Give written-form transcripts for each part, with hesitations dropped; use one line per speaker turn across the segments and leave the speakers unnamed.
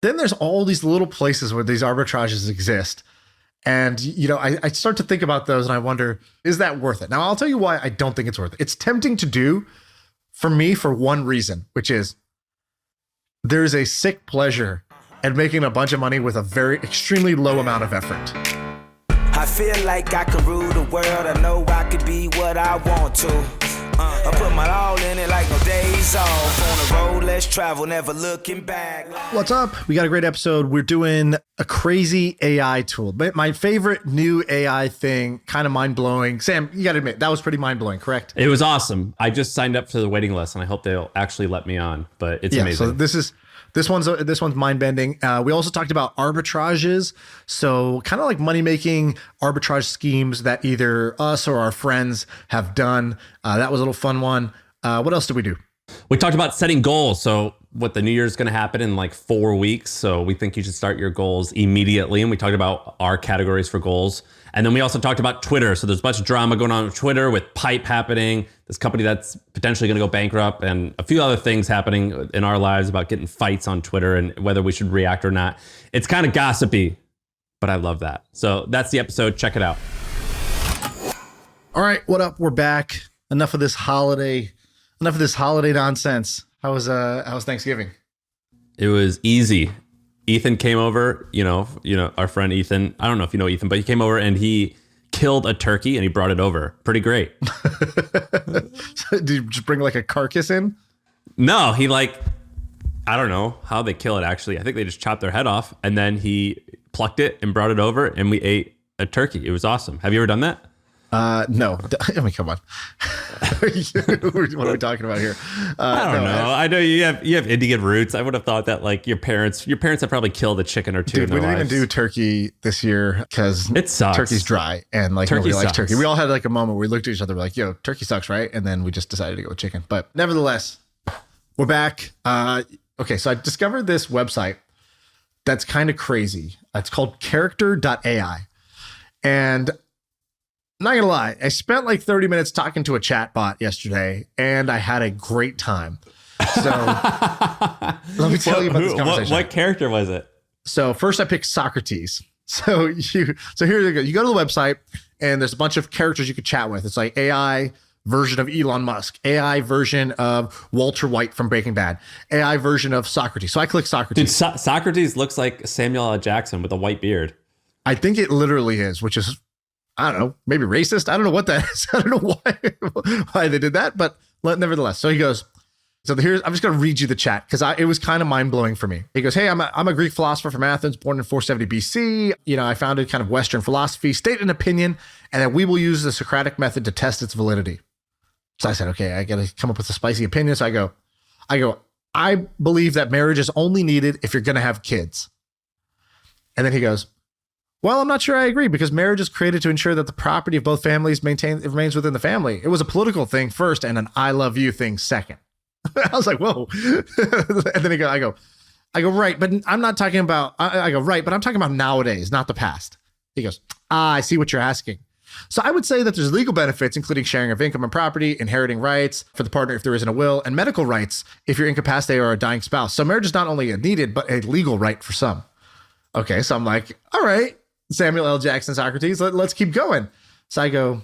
then there's all these little places where these arbitrages exist. And, I start to think about those and I wonder, is that worth it? Now, I'll tell you why I don't think it's worth it. It's tempting to do for me for one reason, which is there's a sick pleasure at making a bunch of money with a very extremely low amount of effort.
I feel like I could rule the world. I know I could be what I want to. I put my all in it like no days off. On the road, let's travel, never looking back.
What's up? We got a great episode. We're doing a crazy AI tool. My favorite new AI thing, kind of mind-blowing. Sam, you got to admit, that was pretty mind-blowing, correct?
It was awesome. I just signed up for the waiting list, and I hope they'll actually let me on. But it's amazing.
So this one's mind-bending. We also talked about arbitrages. So kind of like money-making arbitrage schemes that either us or our friends have done. That was a little fun one. What else did we do?
We talked about setting goals. So what the new year is going to happen in like 4 weeks. So we think you should start your goals immediately. And we talked about our categories for goals. And then we also talked about Twitter. So there's a bunch of drama going on with Twitter with Pipe happening, this company that's potentially going to go bankrupt, and a few other things happening in our lives about getting fights on Twitter and whether we should react or not. It's kind of gossipy, but I love that. So that's the episode. Check it out.
All right, what up? We're back. Enough of this holiday nonsense. How was Thanksgiving?
It was easy. Ethan came over, our friend Ethan. I don't know if you know Ethan, but he came over and he killed a turkey and he brought it over. Pretty great.
Did you just bring like a carcass in?
No, I don't know how they kill it actually. I think they just chopped their head off and then he plucked it and brought it over and we ate a turkey. It was awesome. Have you ever done that?
No. I mean, come on. What are we talking about here?
I don't know. I know you have Indian roots. I would have thought that like your parents have probably killed a chicken or two.
Dude, we didn't even do turkey this year because
it sucks.
Turkey's dry and like nobody likes turkey. We all had like a moment where we looked at each other, we're like, yo, turkey sucks, right? And then we just decided to go with chicken. But nevertheless, we're back. Okay, so I discovered this website that's kind of crazy. It's called Character.AI. And I'm not gonna lie, I spent like 30 minutes talking to a chat bot yesterday and I had a great time. So let me tell you about this conversation.
What character was it?
So first I picked Socrates. So here you go. You go to the website and there's a bunch of characters you could chat with. It's like AI version of Elon Musk, AI version of Walter White from Breaking Bad, AI version of Socrates. So I click Socrates.
Dude, Socrates looks like Samuel L. Jackson with a white beard.
I think it literally is, which is, I don't know, maybe racist. I don't know what that is. I don't know why they did that, but nevertheless. So he goes, I'm just going to read you the chat because it was kind of mind blowing for me. He goes, hey, I'm a Greek philosopher from Athens, born in 470 BC. I founded kind of Western philosophy, state an opinion, and that we will use the Socratic method to test its validity. So I said, okay, I got to come up with a spicy opinion. So I believe that marriage is only needed if you're going to have kids. And then he goes, well, I'm not sure I agree because marriage is created to ensure that the property of both families remains within the family. It was a political thing first and an I love you thing second. I was like, whoa. And then I go, right, but I'm not talking about, I go, right, but I'm talking about nowadays, not the past. He goes, I see what you're asking. So I would say that there's legal benefits, including sharing of income and property, inheriting rights for the partner if there isn't a will, and medical rights if you're incapacitated or a dying spouse. So marriage is not only a needed, but a legal right for some. Okay, so I'm like, all right. Samuel L. Jackson, Socrates, let's keep going. So I go,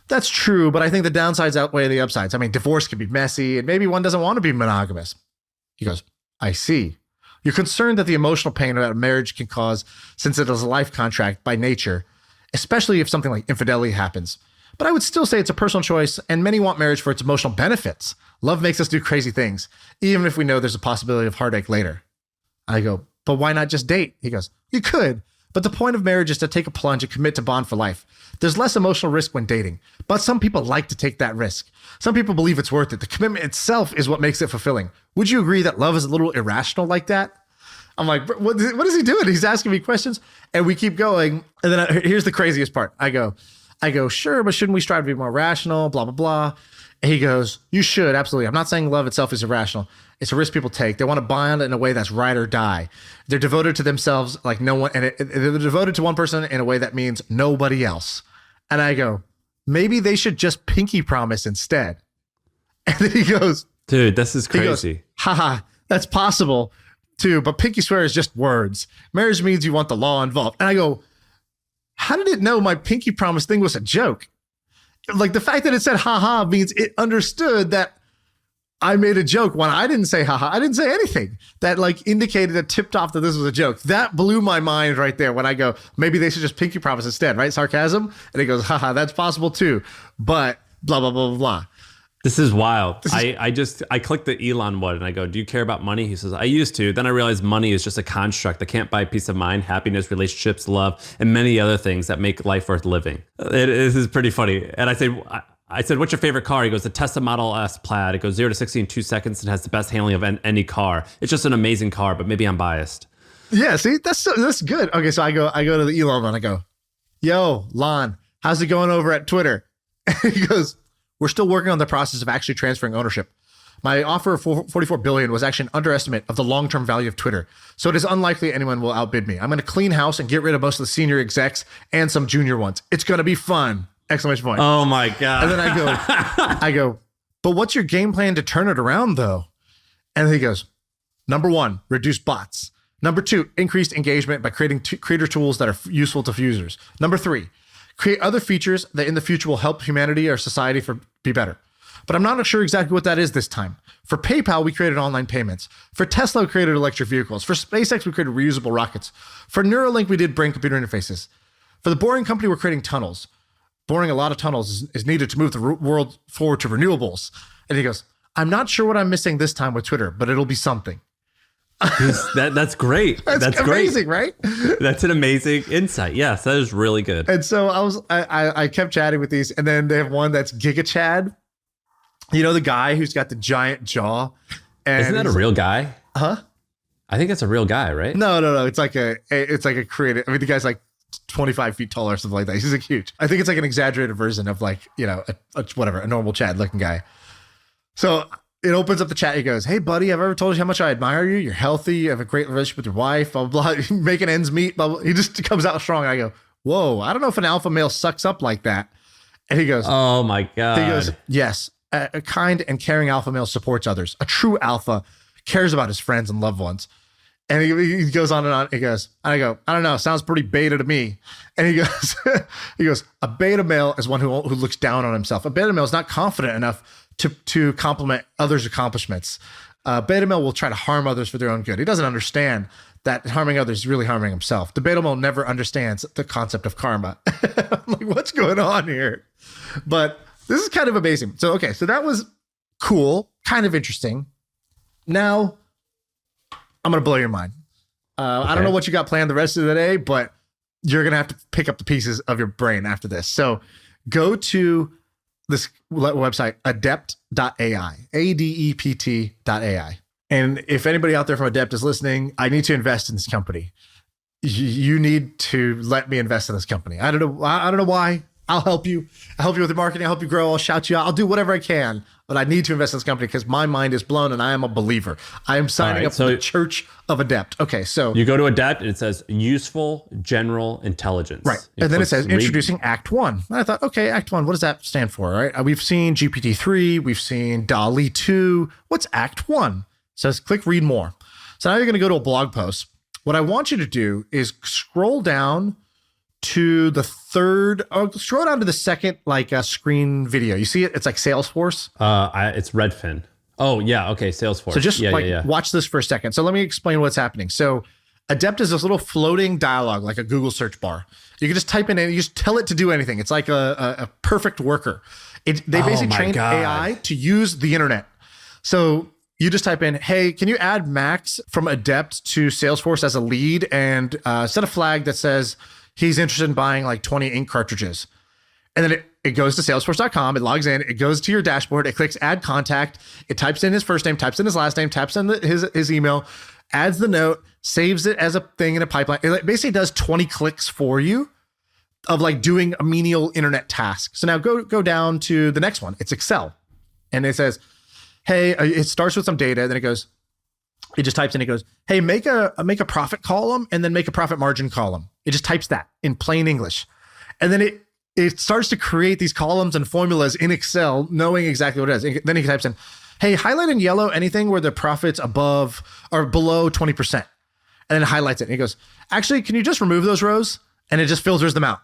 that's true, but I think the downsides outweigh the upsides. I mean, divorce can be messy and maybe one doesn't want to be monogamous. He goes, I see. You're concerned that the emotional pain that a marriage can cause since it is a life contract by nature, especially if something like infidelity happens. But I would still say it's a personal choice and many want marriage for its emotional benefits. Love makes us do crazy things, even if we know there's a possibility of heartache later. I go, but why not just date? He goes, you could. But the point of marriage is to take a plunge and commit to bond for life. There's less emotional risk when dating, but some people like to take that risk. Some people believe it's worth it. The commitment itself is what makes it fulfilling. Would you agree that love is a little irrational like that? I'm like, what is he doing? He's asking me questions and we keep going. And then here's the craziest part. I go, sure, but shouldn't we strive to be more rational? Blah, blah, blah. And he goes, you should, absolutely. I'm not saying love itself is irrational. It's a risk people take. They want to bond in a way that's ride or die. They're devoted to themselves like no one, and they're devoted to one person in a way that means nobody else. And I go, maybe they should just pinky promise instead. And then he goes,
dude, this is crazy.
Haha, that's possible. too, but pinky swear is just words. Marriage means you want the law involved. And I go, how did it know my pinky promise thing was a joke? Like the fact that it said haha means it understood that I made a joke when I didn't say haha. I didn't say anything that like indicated that tipped off that this was a joke. That blew my mind right there when I go, maybe they should just pinky promise instead, right? Sarcasm. And he goes, haha, that's possible too. But blah, blah, blah, blah, blah.
This is wild. I clicked the Elon one and I go, do you care about money? He says, I used to. Then I realized money is just a construct that can't buy peace of mind, happiness, relationships, love, and many other things that make life worth living. This is pretty funny. And I said, what's your favorite car? He goes, the Tesla Model S Plaid. It goes 0 to 60 in 2 seconds and has the best handling of any car. It's just an amazing car, but maybe I'm biased.
Yeah, see, that's good. Okay, so I go to the Elon one. I go, yo, Lon, how's it going over at Twitter? And he goes, we're still working on the process of actually transferring ownership. My offer of $44 billion was actually an underestimate of the long-term value of Twitter. So it is unlikely anyone will outbid me. I'm going to clean house and get rid of most of the senior execs and some junior ones. It's going to be fun. Exclamation point.
Oh my God.
And then I go, but what's your game plan to turn it around though? And he goes, number 1, reduce bots. Number 2, increased engagement by creating creator tools that are useful to users. Number 3, create other features that in the future will help humanity or society be better. But I'm not sure exactly what that is this time. For PayPal, we created online payments. For Tesla, we created electric vehicles. For SpaceX, we created reusable rockets. For Neuralink, we did brain computer interfaces. For the Boring Company, we're creating tunnels. Boring a lot of tunnels is needed to move the world forward to renewables. And he goes, I'm not sure what I'm missing this time with Twitter, but it'll be something.
That's great. That's
amazing,
great.
Right?
That's an amazing insight. Yes, that is really good.
And so I kept chatting with these, and then they have one that's Giga Chad. You know, the guy who's got the giant jaw. And
isn't that a real guy?
Huh?
I think that's a real guy, right?
No. It's like a creative. I mean, the guy's like 25 feet tall or something like that. He's like huge. I think it's like an exaggerated version of like, you know, a normal Chad looking guy. So it opens up the chat. He goes, hey, buddy, I've ever told you how much I admire you. You're healthy. You have a great relationship with your wife, blah, blah, blah. Making ends meet, blah, blah. He just comes out strong. I go, whoa, I don't know if an alpha male sucks up like that. And he goes,
oh my God.
He goes, yes, a kind and caring alpha male supports others. A true alpha cares about his friends and loved ones. And he goes on and on. He goes, and I go, I don't know, sounds pretty beta to me. And he goes, a beta male is one who looks down on himself. A beta male is not confident enough to compliment others' accomplishments. Beta male will try to harm others for their own good. He doesn't understand that harming others is really harming himself. The beta male never understands the concept of karma. I'm like, what's going on here? But this is kind of amazing. So, okay, so that was cool, kind of interesting. Now, I'm going to blow your mind. Okay. I don't know what you got planned the rest of the day, but you're going to have to pick up the pieces of your brain after this. So go to this website, Adept.AI, Adept.AI. And if anybody out there from Adept is listening, I need to invest in this company. You need to let me invest in this company. I don't know why. I'll help you. I'll help you with the marketing. I'll help you grow. I'll shout you out. I'll do whatever I can. But I need to invest in this company because my mind is blown and I am a believer. I am signing up for the Church of Adept. Okay, so
you go to Adept and it says useful general intelligence.
Right. And then it says introducing Act 1. And I thought, okay, Act 1, what does that stand for? Right. We've seen GPT-3. We've seen DALL-E 2. What's Act 1? It says click read more. So now you're going to go to a blog post. What I want you to do is scroll down to the third, scroll down to the second screen video. You see it? It's like Salesforce.
It's Redfin. Oh yeah, okay, Salesforce.
So just watch this for a second. So let me explain what's happening. So Adept is this little floating dialogue, like a Google search bar. You can just type in and you just tell it to do anything. It's like a perfect worker. They basically trained AI to use the internet. So you just type in, hey, can you add Max from Adept to Salesforce as a lead and set a flag that says he's interested in buying like 20 ink cartridges. And then it goes to salesforce.com, it logs in, it goes to your dashboard, it clicks add contact, it types in his first name, types in his last name, types in his email, adds the note, saves it as a thing in a pipeline. It basically does 20 clicks for you of like doing a menial internet task. So now go down to the next one. It's Excel. And it says, hey, it starts with some data, then it just types in, it goes, hey, make a profit column and then make a profit margin column. It just types that in plain English. And then it starts to create these columns and formulas in Excel, knowing exactly what it is. And then he types in, hey, highlight in yellow anything where the profit's above or below 20%. And then it highlights it. And he goes, actually, can you just remove those rows? And it just filters them out.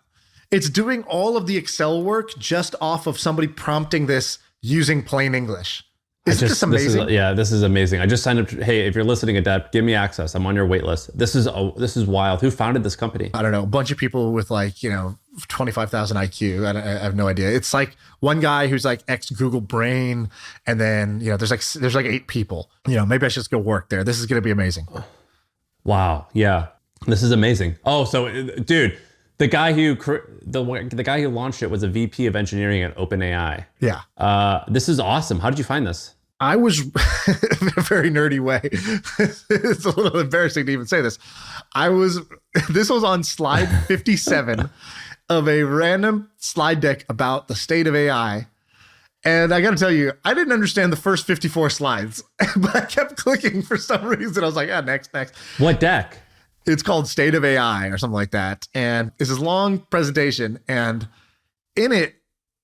It's doing all of the Excel work just off of somebody prompting this using plain English. Isn't this amazing?
This is amazing. I just signed up. Hey, if you're listening, Adept, give me access. I'm on your wait list. This is wild. Who founded this company?
I don't know. A bunch of people with 25,000 IQ. I have no idea. It's like one guy who's like ex Google Brain, and then there's like 8 people. Maybe I should just go work there. This is going to be amazing.
Wow. Yeah, this is amazing. Oh, so dude, the guy who launched it was a VP of engineering at OpenAI.
Yeah.
This is awesome. How did you find this?
I was in a very nerdy way. It's a little embarrassing to even say this. This was on slide 57 of a random slide deck about the state of AI. And I got to tell you, I didn't understand the first 54 slides, but I kept clicking for some reason. I was like, next.
What deck?
It's called State of AI or something like that. And it's this long presentation. And in it,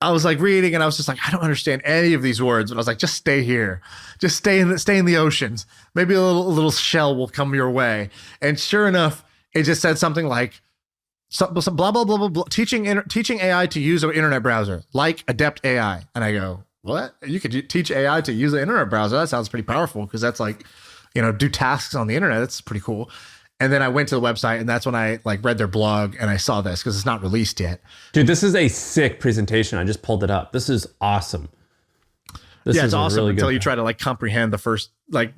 I was like reading and I was just like, I don't understand any of these words. But I was like, just stay here. Just stay in the oceans. Maybe a little shell will come your way. And sure enough, it just said something like, some blah, blah, blah, blah, blah, teaching AI to use an internet browser, like Adept AI. And I go, what? You could teach AI to use an internet browser? That sounds pretty powerful because that's like, do tasks on the internet. That's pretty cool. And then I went to the website and that's when I read their blog and I saw this because it's not released yet.
Dude, this is a sick presentation. I just pulled it up. This is awesome.
It's awesome really until you try to comprehend the first,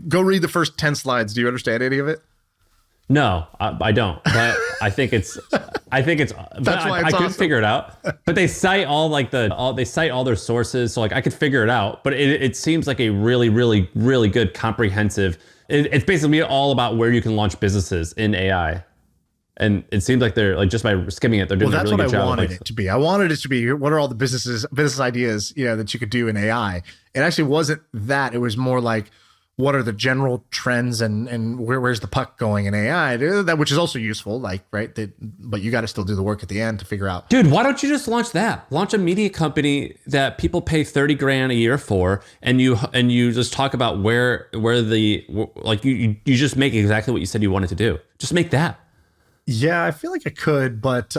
go read the first 10 slides. Do you understand any of it?
No, I don't. But I think it's. That's why I couldn't figure it out. But they cite they cite all their sources, so I could figure it out. But it seems like a really, really, really good comprehensive. It's basically all about where you can launch businesses in AI, and it seems like they're just by skimming it, they're doing a really good job.
That's what I wanted it to be. I wanted it to be what are all the business ideas that you could do in AI. It actually wasn't that. It was more like, what are the general trends and where's the puck going in AI? That which is also useful, right? But you got to still do the work at the end to figure out.
Dude, why don't you just launch that? Launch a media company that people pay $30,000 a year for, and you just talk about where you just make exactly what you said you wanted to do. Just make that.
Yeah, I feel like I could, but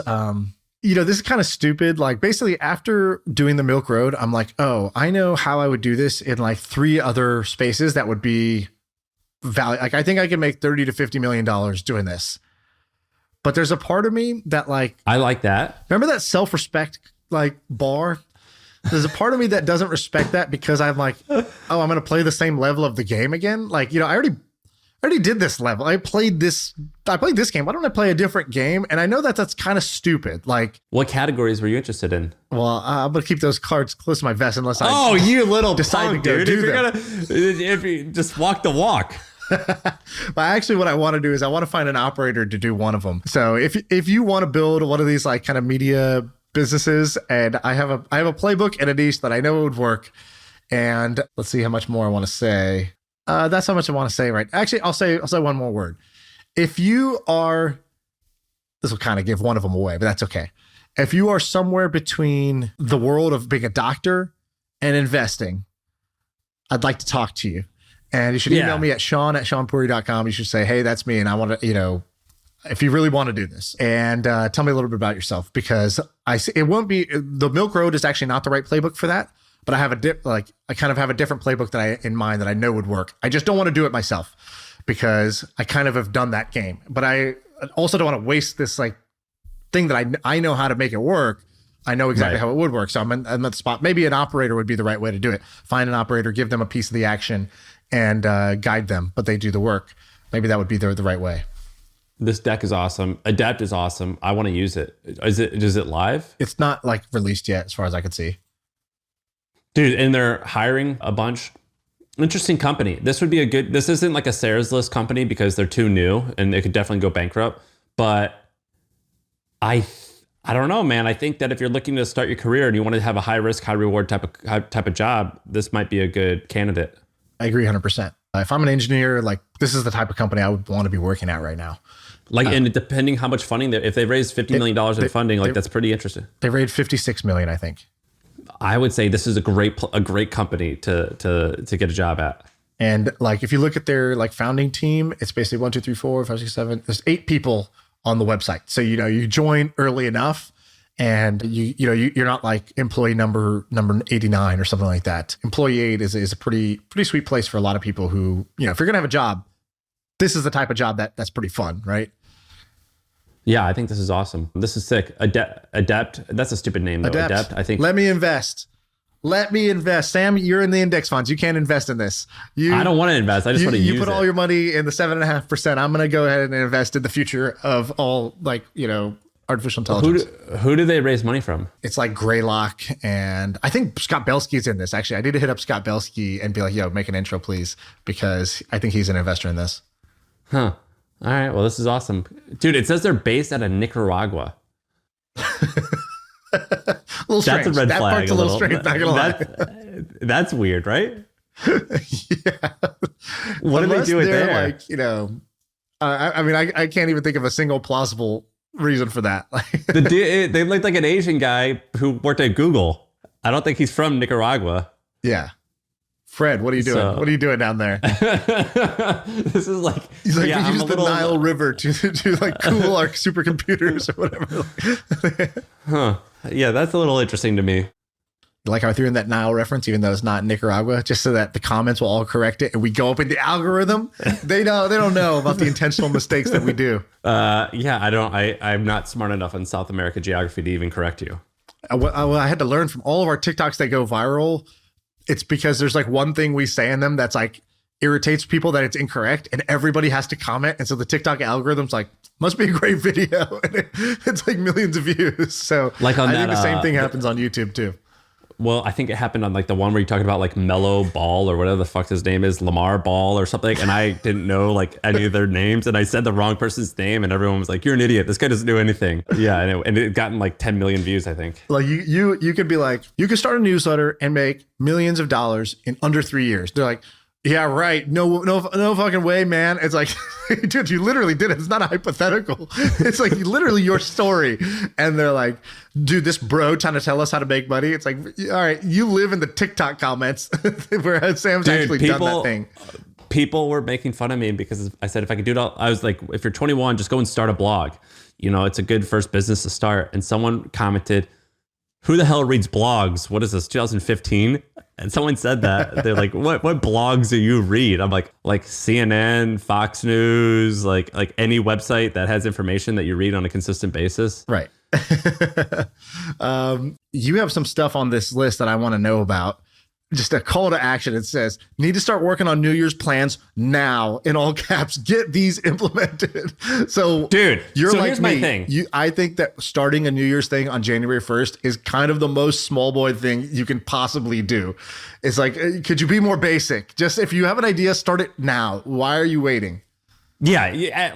this is kind of stupid. Basically after doing the Milk Road, I'm like, oh, I know how I would do this in 3 other spaces that would be value. I think I can make $30 to $50 million doing this. But there's a part of me that I
like that.
Remember that self-respect bar? There's a part of me that doesn't respect that because I'm like, oh, I'm going to play the same level of the game again. I already did this level. I played this game. Why don't I play a different game? And I know that's kind of stupid.
What categories were you interested in?
Well, I'm gonna keep those cards close to my vest unless
you little
decide
punk,
to go
dude.
do them.
If you just walk the walk.
But actually, what I want to do is I want to find an operator to do one of them. So if you want to build one of these kind of media businesses, and I have a playbook and a niche that I know would work. And let's see how much more I want to say. That's how much I want to say, right? Actually, I'll say one more word. If you are, this will kind of give one of them away, but that's okay. If you are somewhere between the world of being a doctor and investing, I'd like to talk to you. And you should email me at Shaan@ShaanPuri.com. You should say, hey, that's me. And I want to, if you really want to do this, and tell me a little bit about yourself, because it won't be, the Milk Road is actually not the right playbook for that. But I have I kind of have a different playbook in mind that I know would work. I just don't want to do it myself because I kind of have done that game. But I also don't want to waste this thing that I know how to make it work. I know exactly how it would work. So I'm at the spot. Maybe an operator would be the right way to do it. Find an operator, give them a piece of the action, and guide them. But they do the work. Maybe that would be the right way.
This deck is awesome. Adept is awesome. I want to use it. Is it live?
It's not released yet, as far as I can see.
Dude, and they're hiring a bunch. Interesting company. This isn't like a Sarah's List company because they're too new and they could definitely go bankrupt. But I don't know, man. I think that if you're looking to start your career and you want to have a high risk, high reward type of job, this might be a good candidate.
I agree 100%. If I'm an engineer, this is the type of company I would want to be working at right now.
And depending how much funding, if they raised $50 million in funding, that's pretty interesting.
They raised $56 million, I think.
I would say this is a great company to get a job at.
And like, if you look at their like founding team, it's basically 1, 2, 3, 4, 5, 6, 7. There's 8 people on the website. So, you know, you join early enough and you're not like employee number 89 or something like that. Employee 8 is a pretty sweet place for a lot of people who, you know, if you're going to have a job, this is the type of job that's pretty fun, right?
Yeah, I think this is awesome. This is sick. Adept. That's a stupid name though. Adept. I think.
Let me invest. Sam, you're in the index funds. You can't invest in this.
I don't want to invest. I just want to use it.
You put all your money in the 7.5%. I'm going to go ahead and invest in the future of all, like, you know, artificial intelligence.
Who do they raise money from?
It's like Greylock, and I think Scott Belsky's in this. Actually, I need to hit up Scott Belsky and be like, yo, make an intro, please, because I think he's an investor in this.
Huh. All right. Well, this is awesome. Dude, it says they're based out of Nicaragua.
A little strange.
That's a red
that
flag.
Part's a little strange, not gonna lie.
That's weird, right?
Yeah.
What do they do with there?
Like, you know, I mean, I can't even think of a single plausible reason for that.
They look like an Asian guy who worked at Google. I don't think he's from Nicaragua.
Yeah. Fred, what are you doing? What are you doing down there?
This is like,
he's like, we use the Nile River to like cool our supercomputers or whatever.
Huh. Yeah, that's a little interesting to me.
Like how I threw in that Nile reference, even though it's not Nicaragua, just so that the comments will all correct it and we go up in the algorithm. They don't know about the intentional mistakes that we do.
Yeah, I'm not smart enough on South America geography to even correct you.
I had to learn from all of our TikToks that go viral. It's because there's like one thing we say in them that's like irritates people that it's incorrect, and everybody has to comment. And so the TikTok algorithm's like, must be a great video. And it's like millions of views. So
like on
I
that,
think the same thing happens on YouTube too.
Well, I think it happened on like the one where you're talking about like Mellow Ball or whatever the fuck his name is, Lamar Ball or something. And I didn't know like any of their names. And I said the wrong person's name and everyone was like, you're an idiot. This guy doesn't do anything. Yeah. And it gotten like 10 million views, I think.
Like you could be like, you could start a newsletter and make millions of dollars in under 3 years. They're like, yeah, right. No fucking way, man. It's like, dude, you literally did it. It's not a hypothetical. It's like literally your story. And they're like, dude, this bro trying to tell us how to make money. It's like, all right, you live in the TikTok comments where Sam's actually done that thing.
People were making fun of me because I said, if I could do it all, I was like, if you're 21, just go and start a blog. You know, it's a good first business to start. And someone commented, who the hell reads blogs? What is this, 2015? And someone said that. They're like, what blogs do you read? I'm like CNN, Fox News, like any website that has information that you read on a consistent basis.
Right. You have some stuff on this list that I want to know about. Just a call to action. It says, need to start working on New Year's plans now, in all caps. Get these implemented. So,
dude,
you're like
here's
me.
My thing.
I think that starting a New Year's thing on January 1st is kind of the most small boy thing you can possibly do. It's like, could you be more basic? Just if you have an idea, start it now. Why are you waiting?
Yeah,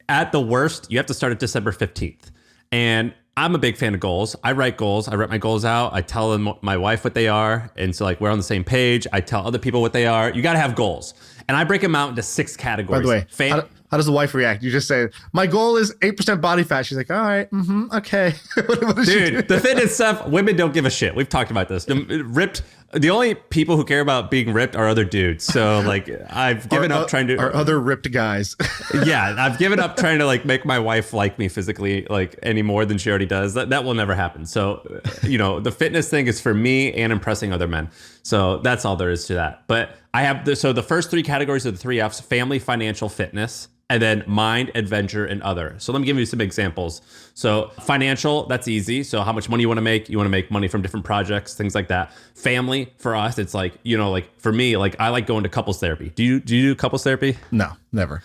at the worst, you have to start at December 15th. And I'm a big fan of goals. I write goals. I write my goals out. I tell them, my wife what they are. And so like we're on the same page. I tell other people what they are. You got to have goals. And I break them out into 6 categories.
By the way, how does the wife react? You just say, my goal is 8% body fat. She's like, all right, okay.
Dude, the fitness stuff, women don't give a shit. We've talked about this. The only people who care about being ripped are other dudes. So like I've given up trying to...
Are other ripped guys.
Yeah, I've given up trying to like make my wife like me physically like any more than she already does. That will never happen. So, you know, the fitness thing is for me and impressing other men. So that's all there is to that. But I have the first 3 categories are the 3 F's: family, financial, fitness. And then mind, adventure, and other. So let me give you some examples. So financial, that's easy. So how much money you want to make? You want to make money from different projects, things like that. Family, for us, it's like, you know, like for me, like I like going to couples therapy. Do you do couples therapy?
No, never.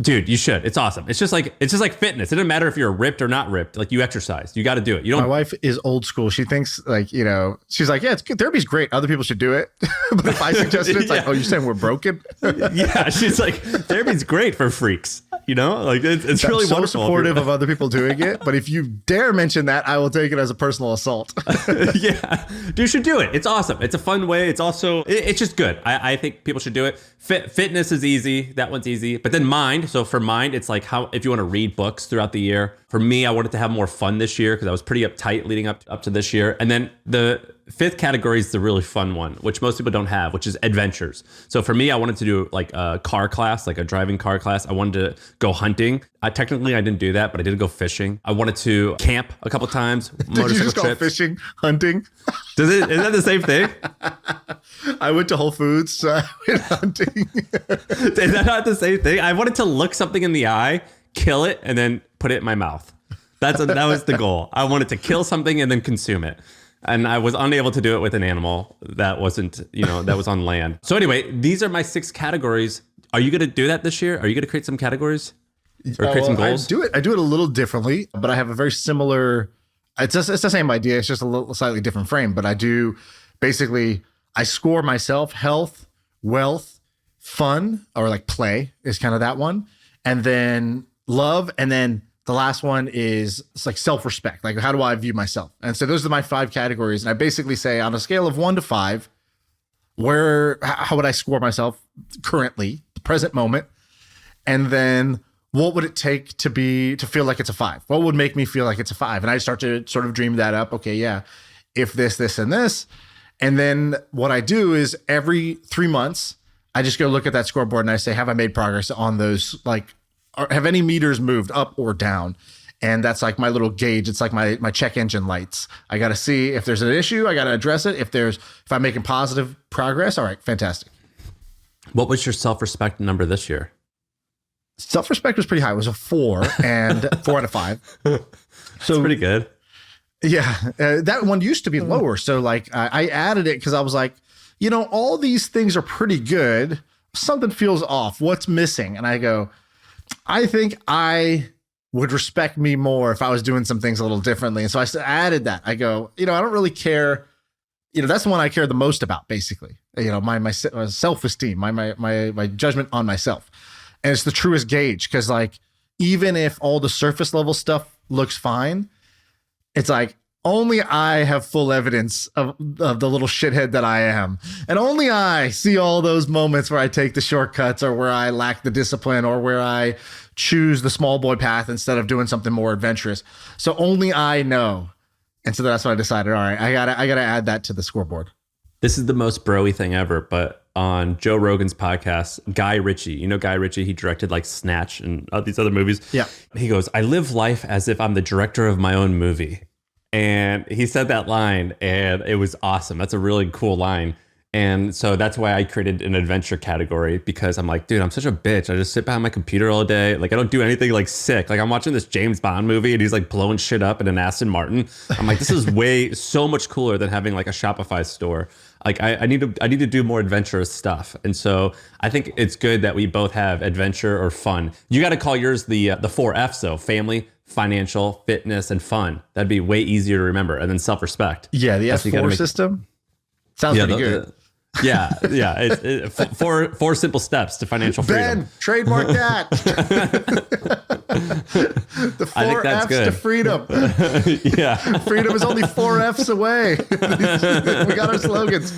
Dude, you should. It's awesome. It's just like fitness. It doesn't matter if you're ripped or not ripped. Like you exercise. You got to do it. You don't.
My wife is old school. She thinks like, you know, she's like, yeah, it's good. Therapy's great. Other people should do it. But if I suggest it, it's like, oh, you're saying we're broken?
Yeah, she's like, therapy's great for freaks. You know, like it's really
so
wonderful.
Supportive of other people doing it. But if you dare mention that, I will take it as a personal assault.
Yeah, you should do it. It's awesome. It's a fun way. It's also, it's just good. I think people should do it. Fitness is easy. That one's easy. But then mind. So for mind, it's like how, if you want to read books throughout the year. For me, I wanted to have more fun this year because I was pretty uptight leading up to this year. And then the fifth category is the really fun one, which most people don't have, which is adventures. So for me, I wanted to do like a car class, like a driving car class. I wanted to go hunting. Technically, I didn't do that, but I did go fishing. I wanted to camp a couple times.
Did you just go fishing, hunting?
Is that the same thing?
I went to Whole Foods, so I went hunting.
Is that not the same thing? I wanted to look something in the eye, kill it, and then put it in my mouth. That was the goal. I wanted to kill something and then consume it. And I was unable to do it with an animal that wasn't, that was on land. So anyway, these are my 6 categories. Are you going to do that this year? Are you going to create some categories or create some goals?
I do it a little differently, but I have a very similar, it's the same idea. It's just a little slightly different frame, but I do basically, I score myself health, wealth, fun, or like play is kind of that one. And then love. And then the last one is it's like self-respect. Like, how do I view myself? And so those are my 5 categories. And I basically say on a scale of 1 to 5, how would I score myself currently, the present moment? And then what would it take to feel like it's a 5? What would make me feel like it's a 5? And I start to sort of dream that up. Okay, yeah, if this, and this. And then what I do is every 3 months, I just go look at that scoreboard and I say, have I made progress on those, like, have any meters moved up or down? And that's like my little gauge. It's like my check engine lights. I got to see if there's an issue. I got to address it. If I'm making positive progress, all right, fantastic.
What was your self-respect number this year?
Self-respect was pretty high. It was a 4 and 4 out of 5.
So pretty good.
Yeah. That one used to be lower. So like I added it because I was like, all these things are pretty good. Something feels off. What's missing? And I go, I think I would respect me more if I was doing some things a little differently. And so I added that. I go, I don't really care. That's the one I care the most about, basically. My self-esteem, my judgment on myself. And it's the truest gauge because, like, even if all the surface level stuff looks fine, it's like only I have full evidence of the little shithead that I am. And only I see all those moments where I take the shortcuts or where I lack the discipline or where I choose the small boy path instead of doing something more adventurous. So only I know. And so that's what I decided. All right, I gotta add that to the scoreboard.
This is the most bro-y thing ever, but on Joe Rogan's podcast, Guy Ritchie, Guy Ritchie, he directed like Snatch and these other movies.
Yeah.
He goes, I live life as if I'm the director of my own movie. And he said that line and it was awesome. That's a really cool line. And so that's why I created an adventure category, because I'm like, dude, I'm such a bitch. I just sit behind my computer all day. Like, I don't do anything like sick. Like, I'm watching this James Bond movie and he's like blowing shit up in an Aston Martin. I'm like, this is so much cooler than having like a Shopify store. Like, I need to do more adventurous stuff. And so I think it's good that we both have adventure or fun. You got to call yours the 4 F's though: family, financial, fitness, and fun. That'd be way easier to remember. And then self-respect.
Yeah, the F4 system sounds pretty good.
Yeah. It's 4 simple steps to financial freedom.
Ben, trademark that. The 4 F's good. To freedom.
Yeah.
Freedom is only 4 F's away. We got our slogans.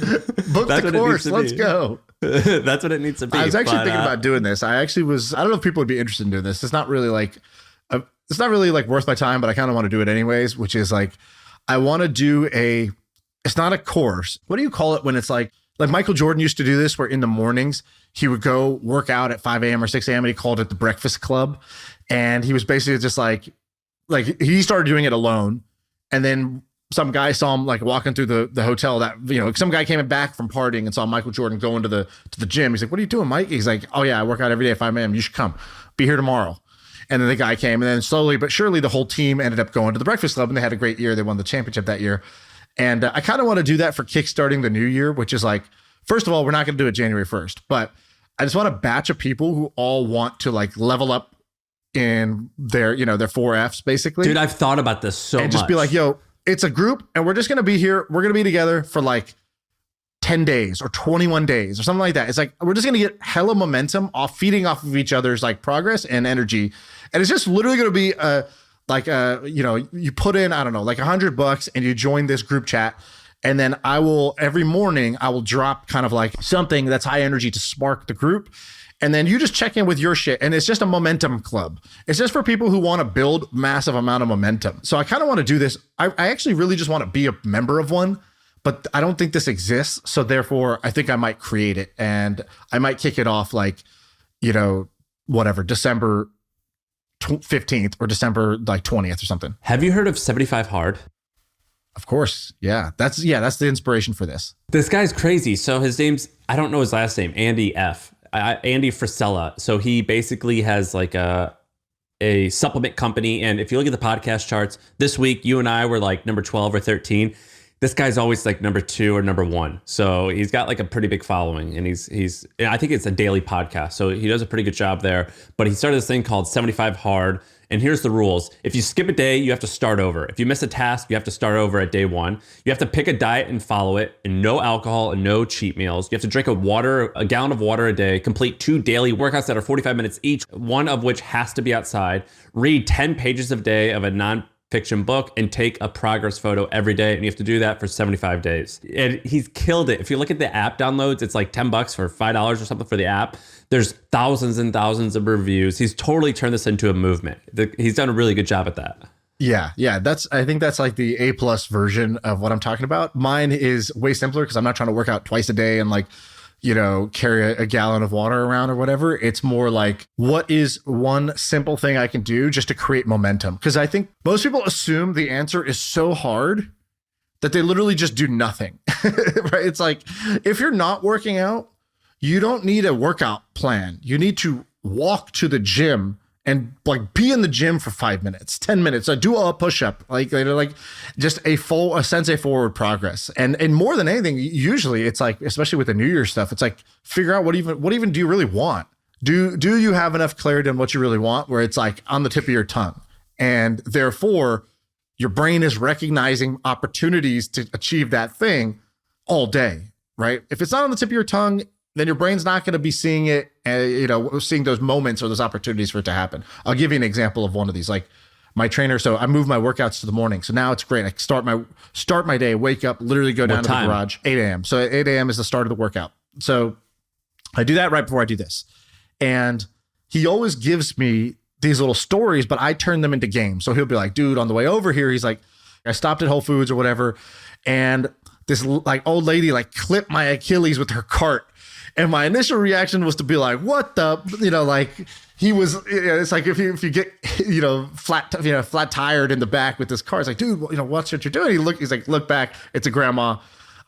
Book the course. Let's go.
That's what it needs to be.
I was actually thinking about doing this. I don't know if people would be interested in doing this. It's not really like worth my time, but I kind of want to do it anyways, which is like, I want to do it's not a course. What do you call it when it's like Michael Jordan used to do this, where in the mornings he would go work out at 5 a.m. or 6 a.m. and he called it the Breakfast Club. And he was basically just like he started doing it alone. And then some guy saw him like walking through the hotel that, some guy came back from partying and saw Michael Jordan going to the gym. He's like, what are you doing, Mike? He's like, oh yeah, I work out every day at 5 a.m. You should come. Be here tomorrow. And then the guy came, and then slowly but surely the whole team ended up going to the Breakfast Club, and they had a great year. They won the championship that year. And I kind of want to do that for kickstarting the new year, which is like, first of all, we're not going to do it January 1st, but I just want a batch of people who all want to like level up in their 4 F's basically.
Dude, I've thought about this so much.
And just be like, yo, it's a group and we're just going to be here. We're going to be together for like 10 days or 21 days or something like that. It's like, we're just going to get hella momentum feeding off of each other's like progress and energy. And it's just literally going to be you put in, I don't know, like $100 and you join this group chat. And then every morning I will drop kind of like something that's high energy to spark the group. And then you just check in with your shit. And it's just a momentum club. It's just for people who want to build massive amount of momentum. So I kind of want to do this. I actually really just want to be a member of one, but I don't think this exists. So therefore, I think I might create it, and I might kick it off like, whatever, December 15th or December like 20th or something.
Have you heard of 75 Hard?
Of course. Yeah. That's the inspiration for this.
This guy's crazy. So his name's, I don't know his last name, Andy Frisella. So he basically has like a supplement company. And if you look at the podcast charts this week, you and I were like number 12 or 13. This guy's always like number 2 or number 1. So he's got like a pretty big following, and he's I think it's a daily podcast. So he does a pretty good job there, but he started this thing called 75 Hard. And here's the rules. If you skip a day, you have to start over. If you miss a task, you have to start over at day 1. You have to pick a diet and follow it, and no alcohol and no cheat meals. You have to drink a gallon of water a day, complete 2 daily workouts that are 45 minutes each, one of which has to be outside, read 10 pages a day of a non-fiction book, and take a progress photo every day. And you have to do that for 75 days. And he's killed it. If you look at the app downloads, it's like $10 for $5 or something for the app. There's thousands and thousands of reviews. He's totally turned this into a movement. He's done a really good job at that.
Yeah. I think that's like the A+ version of what I'm talking about. Mine is way simpler because I'm not trying to work out twice a day and like, carry a gallon of water around or whatever. It's more like, what is one simple thing I can do just to create momentum? Because I think most people assume the answer is so hard that they literally just do nothing, right? It's like, if you're not working out, you don't need a workout plan. You need to walk to the gym and like be in the gym for 5 minutes, 10 minutes. Do a push-up, like just a sensei forward progress. And more than anything, usually it's like, especially with the New Year stuff, it's like, figure out what even do you really want? Do you have enough clarity on what you really want, where it's like on the tip of your tongue? And therefore, your brain is recognizing opportunities to achieve that thing all day, right? If it's not on the tip of your tongue, then your brain's not going to be seeing it, seeing those moments or those opportunities for it to happen. I'll give you an example of one of these. Like my trainer, so I moved my workouts to the morning. So now it's great. I start my day, wake up, literally go down to the garage, 8 a.m. So 8 a.m. is the start of the workout. So I do that right before I do this. And he always gives me these little stories, but I turn them into games. So he'll be like, dude, on the way over here, he's like, I stopped at Whole Foods or whatever, and this like old lady like clipped my Achilles with her cart. And my initial reaction was to be like, what the, like he was, it's like if you get, flat tired in the back with this car, it's like, dude, watch what you're doing. He's like, look back, it's a grandma.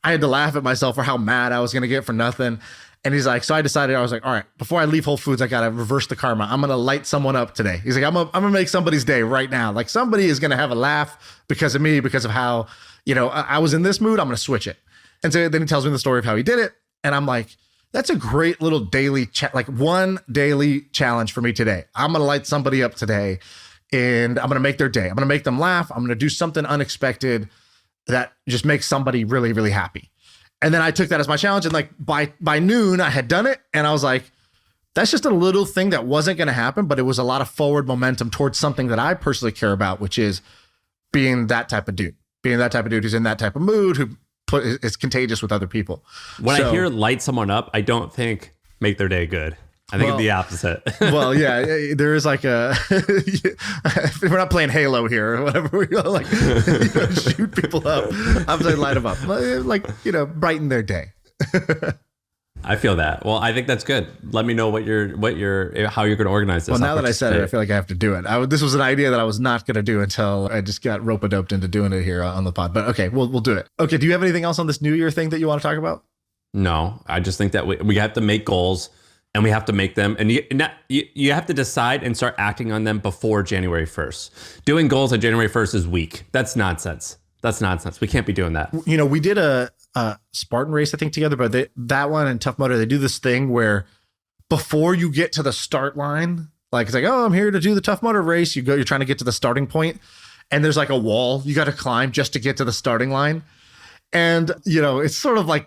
I had to laugh at myself for how mad I was going to get for nothing. And he's like, so I decided, I was like, all right, before I leave Whole Foods, I got to reverse the karma. I'm going to light someone up today. He's like, I'm going to make somebody's day right now. Like somebody is going to have a laugh because of me, because of how, I was in this mood. I'm going to switch it. And so then he tells me the story of how he did it. And I'm like, that's a great little daily, one daily challenge for me today. I'm going to light somebody up today, and I'm going to make their day. I'm going to make them laugh. I'm going to do something unexpected that just makes somebody really, really happy. And then I took that as my challenge. And like by noon, I had done it. And I was like, that's just a little thing that wasn't going to happen, but it was a lot of forward momentum towards something that I personally care about, which is being that type of dude who's in that type of mood, who it's contagious with other people.
When I hear light someone up, I don't think make their day good. I think it's the opposite.
Well, yeah, there is like we're not playing Halo here or whatever. We like shoot people up. I'm saying light them up, like brighten their day.
I feel that. Well, I think that's good. Let me know how you're going to organize this.
Well, now that I said it, I feel like I have to do it. This was an idea that I was not going to do until I just got rope-a-doped into doing it here on the pod. But okay, we'll do it. Okay, do you have anything else on this New Year thing that you want to talk about?
No, I just think that we have to make goals, and we have to make them, and you have to decide and start acting on them before January 1st. Doing goals on January 1st is weak. That's nonsense. We can't be doing that.
We did a Spartan race, I think, together, but that one and Tough Mudder, they do this thing where before you get to the start line, like it's like, oh, I'm here to do the Tough Mudder race. You're trying to get to the starting point, and there's like a wall you got to climb just to get to the starting line. And, it's sort of like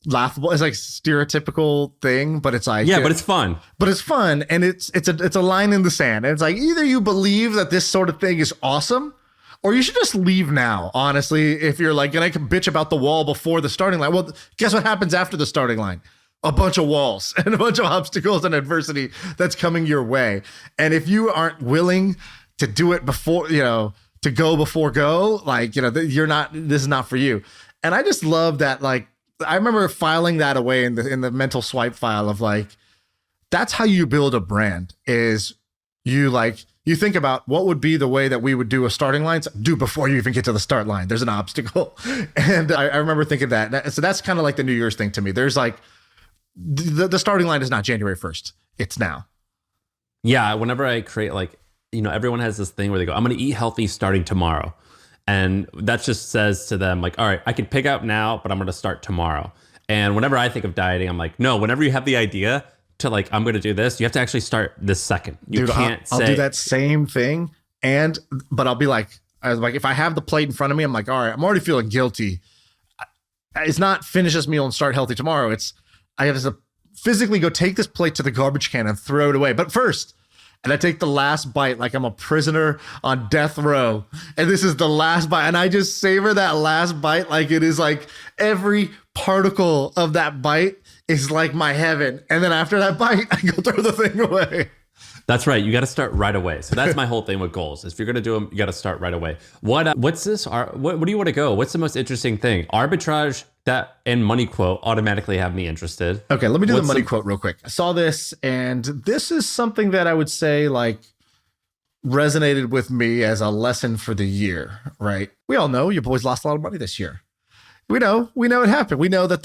laughable. It's like stereotypical thing, but it's like,
but it's fun.
But it's fun, and it's a line in the sand. And it's like, either you believe that this sort of thing is awesome, or you should just leave now, honestly, if you're like, I can bitch about the wall before the starting line. Well, guess what happens after the starting line? A bunch of walls and a bunch of obstacles and adversity that's coming your way. And if you aren't willing to do it before, to go before go, like, this is not for you. And I just love that. Like, I remember filing that away in the mental swipe file of like, that's how you build a brand. Is you think about what would be the way that we would do a starting line. So do before you even get to the start line. There's an obstacle. And I remember thinking that. So that's kind of like the New Year's thing to me. There's like, the starting line is not January 1st. It's now.
Yeah. Whenever I create, like, everyone has this thing where they go, I'm going to eat healthy starting tomorrow. And that just says to them, like, all right, I can pick up now, but I'm going to start tomorrow. And whenever I think of dieting, I'm like, no, whenever you have the idea to like, I'm going to do this, you have to actually start this second. You can't
I'll do that same thing. But I'll be like, if I have the plate in front of me, I'm like, all right, I'm already feeling guilty. It's not finish this meal and start healthy tomorrow. It's, I have to physically go take this plate to the garbage can and throw it away. But first, and I take the last bite like I'm a prisoner on death row. And this is the last bite. And I just savor that last bite like it is like every particle of that bite is like my heaven. And then after that bite, I go throw the thing away.
That's right. You got to start right away. So that's my whole thing with goals. If you're going to do them, you got to start right away. What's this? What do you want to go? What's the most interesting thing? Arbitrage, that and money quote automatically have me interested.
Okay, let me do the money quote real quick. I saw this, and this is something that I would say like resonated with me as a lesson for the year, right? We all know your boys lost a lot of money this year. We know it happened. We know that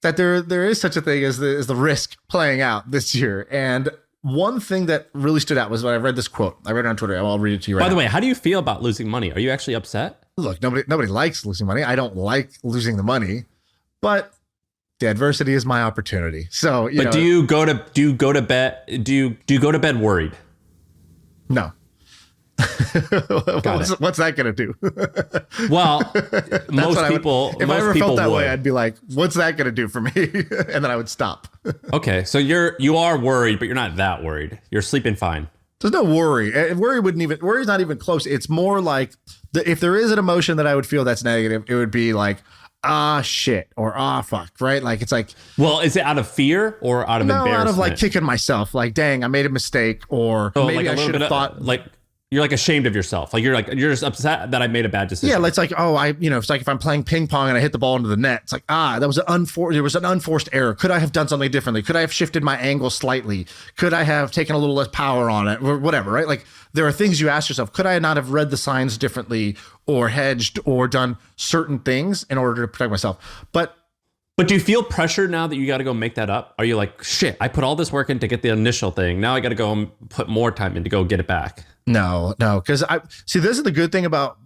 there is such a thing as the risk playing out this year. And one thing that really stood out was when I read this quote. I read it on Twitter. I'll read it to you right now.
By the way, how do you feel about losing money? Are you actually upset?
Look, nobody likes losing money. I don't like losing the money, but the adversity is my opportunity. So,
but do you go to bed worried?
No. What's that gonna do?
Well, most people.
If I ever felt that way, I'd be like, "What's that gonna do for me?" And then I would stop.
Okay, so you are worried, but you're not that worried. You're sleeping fine.
There's no worry. Worry's not even close. It's more like if there is an emotion that I would feel that's negative, it would be like, shit, or fuck, right? Like it's like,
well, is it out of fear or out of embarrassment?
Out of like kicking myself, like, dang, I made a mistake, or maybe
like
I should have thought
like. You're like ashamed of yourself. Like you're just upset that I made a bad decision.
Yeah, it's like, it's like if I'm playing ping pong and I hit the ball into the net, it's like, there was an unforced error. Could I have done something differently? Could I have shifted my angle slightly? Could I have taken a little less power on it, or whatever, right? Like there are things you ask yourself, could I not have read the signs differently or hedged or done certain things in order to protect myself? But
do you feel pressure now that you got to go make that up? Are you like, shit, I put all this work in to get the initial thing. Now I got to go and put more time in to go get it back.
No, because this is the good thing about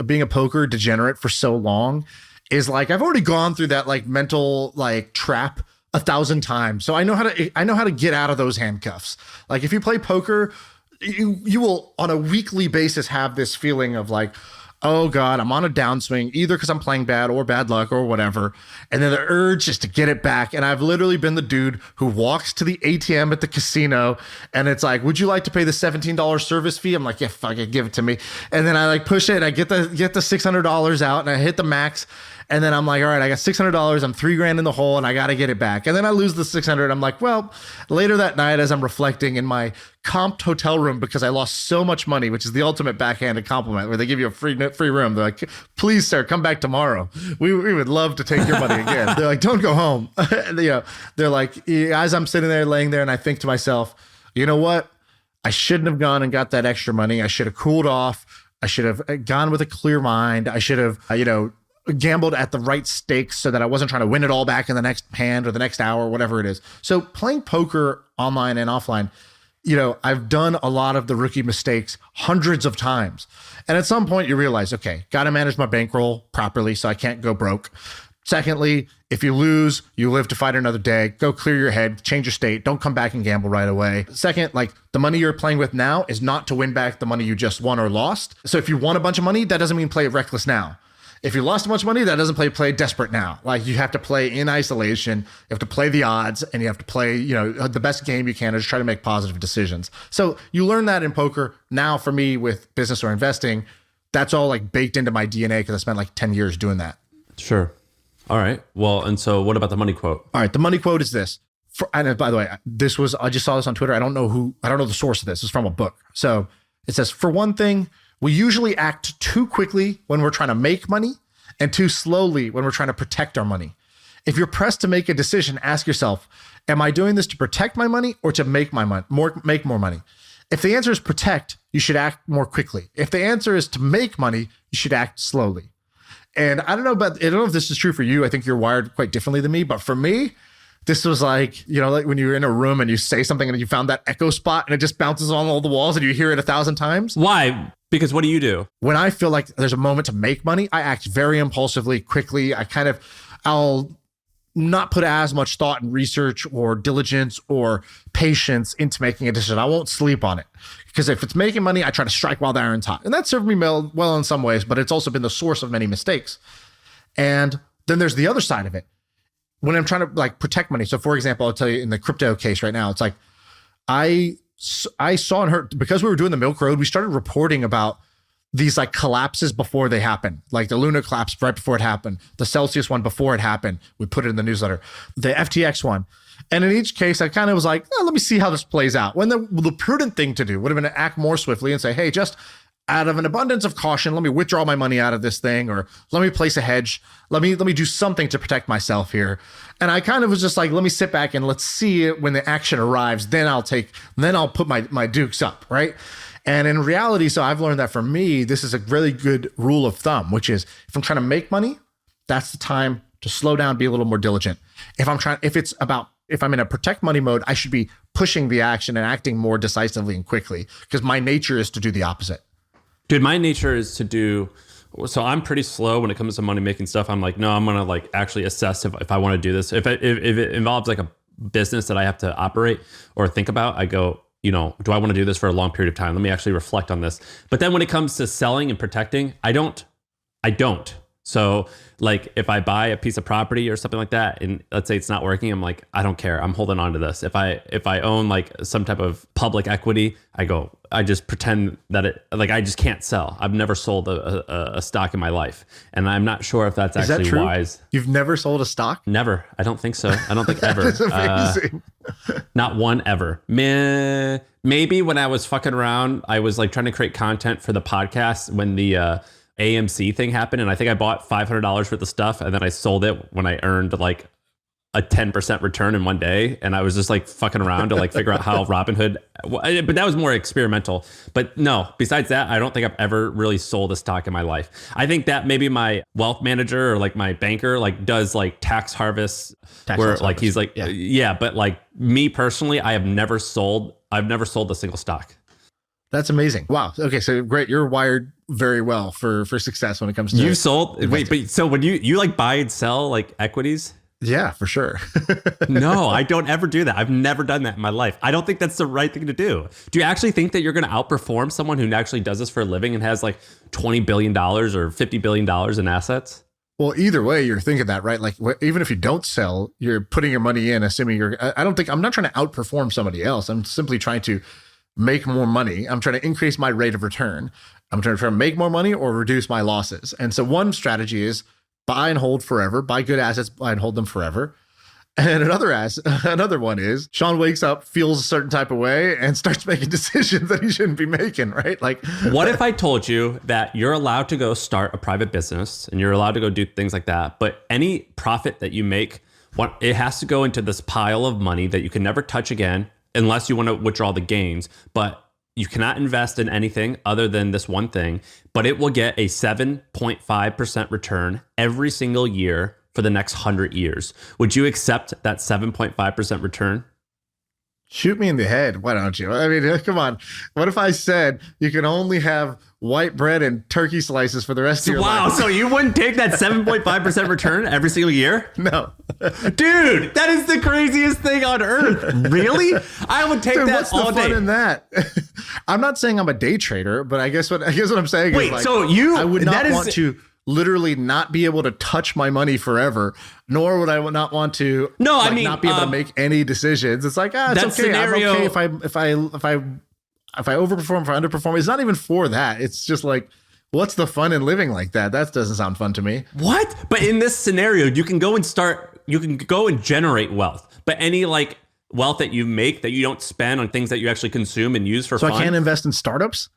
being a poker degenerate for so long is like, I've already gone through that like mental like trap 1,000 times. So I know how to get out of those handcuffs. Like if you play poker, you will on a weekly basis have this feeling of like, oh God, I'm on a downswing, either because I'm playing bad or bad luck or whatever. And then the urge is to get it back. And I've literally been the dude who walks to the ATM at the casino and it's like, would you like to pay the $17 service fee? I'm like, yeah, fuck it, give it to me. And then I like push it and I get the $600 out and I hit the max. And then I'm like, all right, I got $600. I'm $3,000 in the hole and I got to get it back. And then I lose the $600. I'm like, well, later that night, as I'm reflecting in my comped hotel room, because I lost so much money, which is the ultimate backhanded compliment where they give you a free room. They're like, please, sir, come back tomorrow. We would love to take your money again. They're like, don't go home. They're like, as I'm sitting there, laying there, and I think to myself, you know what? I shouldn't have gone and got that extra money. I should have cooled off. I should have gone with a clear mind. I should have, gambled at the right stakes so that I wasn't trying to win it all back in the next hand or the next hour, whatever it is. So playing poker online and offline, I've done a lot of the rookie mistakes hundreds of times. And at some point you realize, okay, got to manage my bankroll properly so I can't go broke. Secondly, if you lose, you live to fight another day. Go clear your head, change your state. Don't come back and gamble right away. Second, like the money you're playing with now is not to win back the money you just won or lost. So if you won a bunch of money, that doesn't mean play reckless now. If you lost a bunch of money, that doesn't play desperate now. Like you have to play in isolation. You have to play the odds and you have to play, the best game you can to just try to make positive decisions. So you learn that in poker. Now for me with business or investing, that's all like baked into my DNA because I spent like 10 years doing that.
Sure. All right. Well, and so what about the money quote?
All right. The money quote is this. And by the way, I just saw this on Twitter. I don't know the source of this. It's from a book. So it says, for one thing, we usually act too quickly when we're trying to make money and too slowly when we're trying to protect our money. If you're pressed to make a decision, ask yourself, am I doing this to protect my money or to make make more money? If the answer is protect, you should act more quickly. If the answer is to make money, you should act slowly. And I don't know if this is true for you. I think you're wired quite differently than me, but for me, this was like, like when you're in a room and you say something and you found that echo spot and it just bounces on all the walls and you hear it 1,000 times.
Why? Because what do you do?
When I feel like there's a moment to make money, I act very impulsively, quickly. I'll not put as much thought and research or diligence or patience into making a decision. I won't sleep on it, because if it's making money, I try to strike while the iron's hot. And that served me well in some ways, but it's also been the source of many mistakes. And then there's the other side of it. When I'm trying to protect money. So for example, I'll tell you in the crypto case right now, it's like I saw and heard, because we were doing the Milk Road, we started reporting about these collapses before they happen. Like the Luna collapse right before it happened, the Celsius one before it happened. We put it in the newsletter, the FTX one. And in each case, I kind of was like, let me see how this plays out. When the prudent thing to do would have been to act more swiftly and say, hey, just out of an abundance of caution, let me withdraw my money out of this thing, or let me place a hedge. Let me do something to protect myself here. And I kind of was just like, let me sit back and let's see it when the action arrives. Then I'll put my dukes up, right? And in reality, so I've learned that for me, this is a really good rule of thumb, which is if I'm trying to make money, that's the time to slow down, be a little more diligent. If I'm in a protect money mode, I should be pushing the action and acting more decisively and quickly, because my nature is to do the opposite.
Dude, my nature is to do, so I'm pretty slow when it comes to money making stuff. I'm like, no, I'm going to actually assess if I want to do this. If it involves a business that I have to operate or think about, I go, do I want to do this for a long period of time? Let me actually reflect on this. But then when it comes to selling and protecting, I don't. So if I buy a piece of property or something like that, and let's say it's not working, I'm like, I don't care. I'm holding on to this. If I own some type of public equity, I just pretend that I just can't sell. I've never sold a stock in my life. And I'm not sure if that's actually wise.
You've never sold a stock?
Never. I don't think so. I don't think ever.
That's amazing.
Not one ever. Maybe when I was fucking around, I was trying to create content for the podcast when the AMC thing happened, and I think I bought $500 worth of stuff, and then I sold it when I earned a 10% return in one day, and I was just fucking around to figure out how Robinhood. But that was more experimental. But no, besides that, I don't think I've ever really sold a stock in my life. I think that maybe my wealth manager or my banker does tax harvests, he's yeah. But me personally, I've never sold a single stock.
That's amazing. Wow. Okay, so great. You're wired very well for success when it comes to
You've sold investing. Wait, but so when you buy and sell equities?
Yeah, for sure.
No, I don't ever do that. I've never done that in my life. I don't think that's the right thing to do. Do you actually think that you're going to outperform someone who actually does this for a living and has $20 billion or $50 billion in assets?
Well, either way, you're thinking that, right? Even if you don't sell, you're putting your money in, assuming I'm not trying to outperform somebody else. I'm simply trying to make more money. I'm trying to increase my rate of return. I'm trying to make more money or reduce my losses. And so one strategy is buy and hold forever, buy good assets, buy and hold them forever. And another one is Shaan wakes up, feels a certain type of way, and starts making decisions that he shouldn't be making, right?
What if I told you that you're allowed to go start a private business and you're allowed to go do things like that, but any profit that you make, it has to go into this pile of money that you can never touch again, unless you want to withdraw the gains, but you cannot invest in anything other than this one thing, but it will get a 7.5% return every single year for the next 100 years. Would you accept that 7.5% return?
Shoot me in the head. Why don't you? I mean, come on. What if I said you can only have white bread and turkey slices for the rest of your life?
Wow. So you wouldn't take that 7.5% return every single year?
No.
Dude, that is the craziest thing on earth. Really? I would take that
what's
all
the fun
day.
in that? I'm not saying I'm a day trader, but I guess what I'm saying
Wait,
is
I
would not want to literally not be able to touch my money forever, nor would I not want to not be able to make any decisions. It's it's okay.
Scenario,
I'm okay if I overperform, if I underperform. It's not even for that. It's just what's the fun in living like that? That doesn't sound fun to me.
What? But in this scenario, you can go and generate wealth, but any wealth that you make that you don't spend on things that you actually consume and use for fun.
So I can't invest in startups?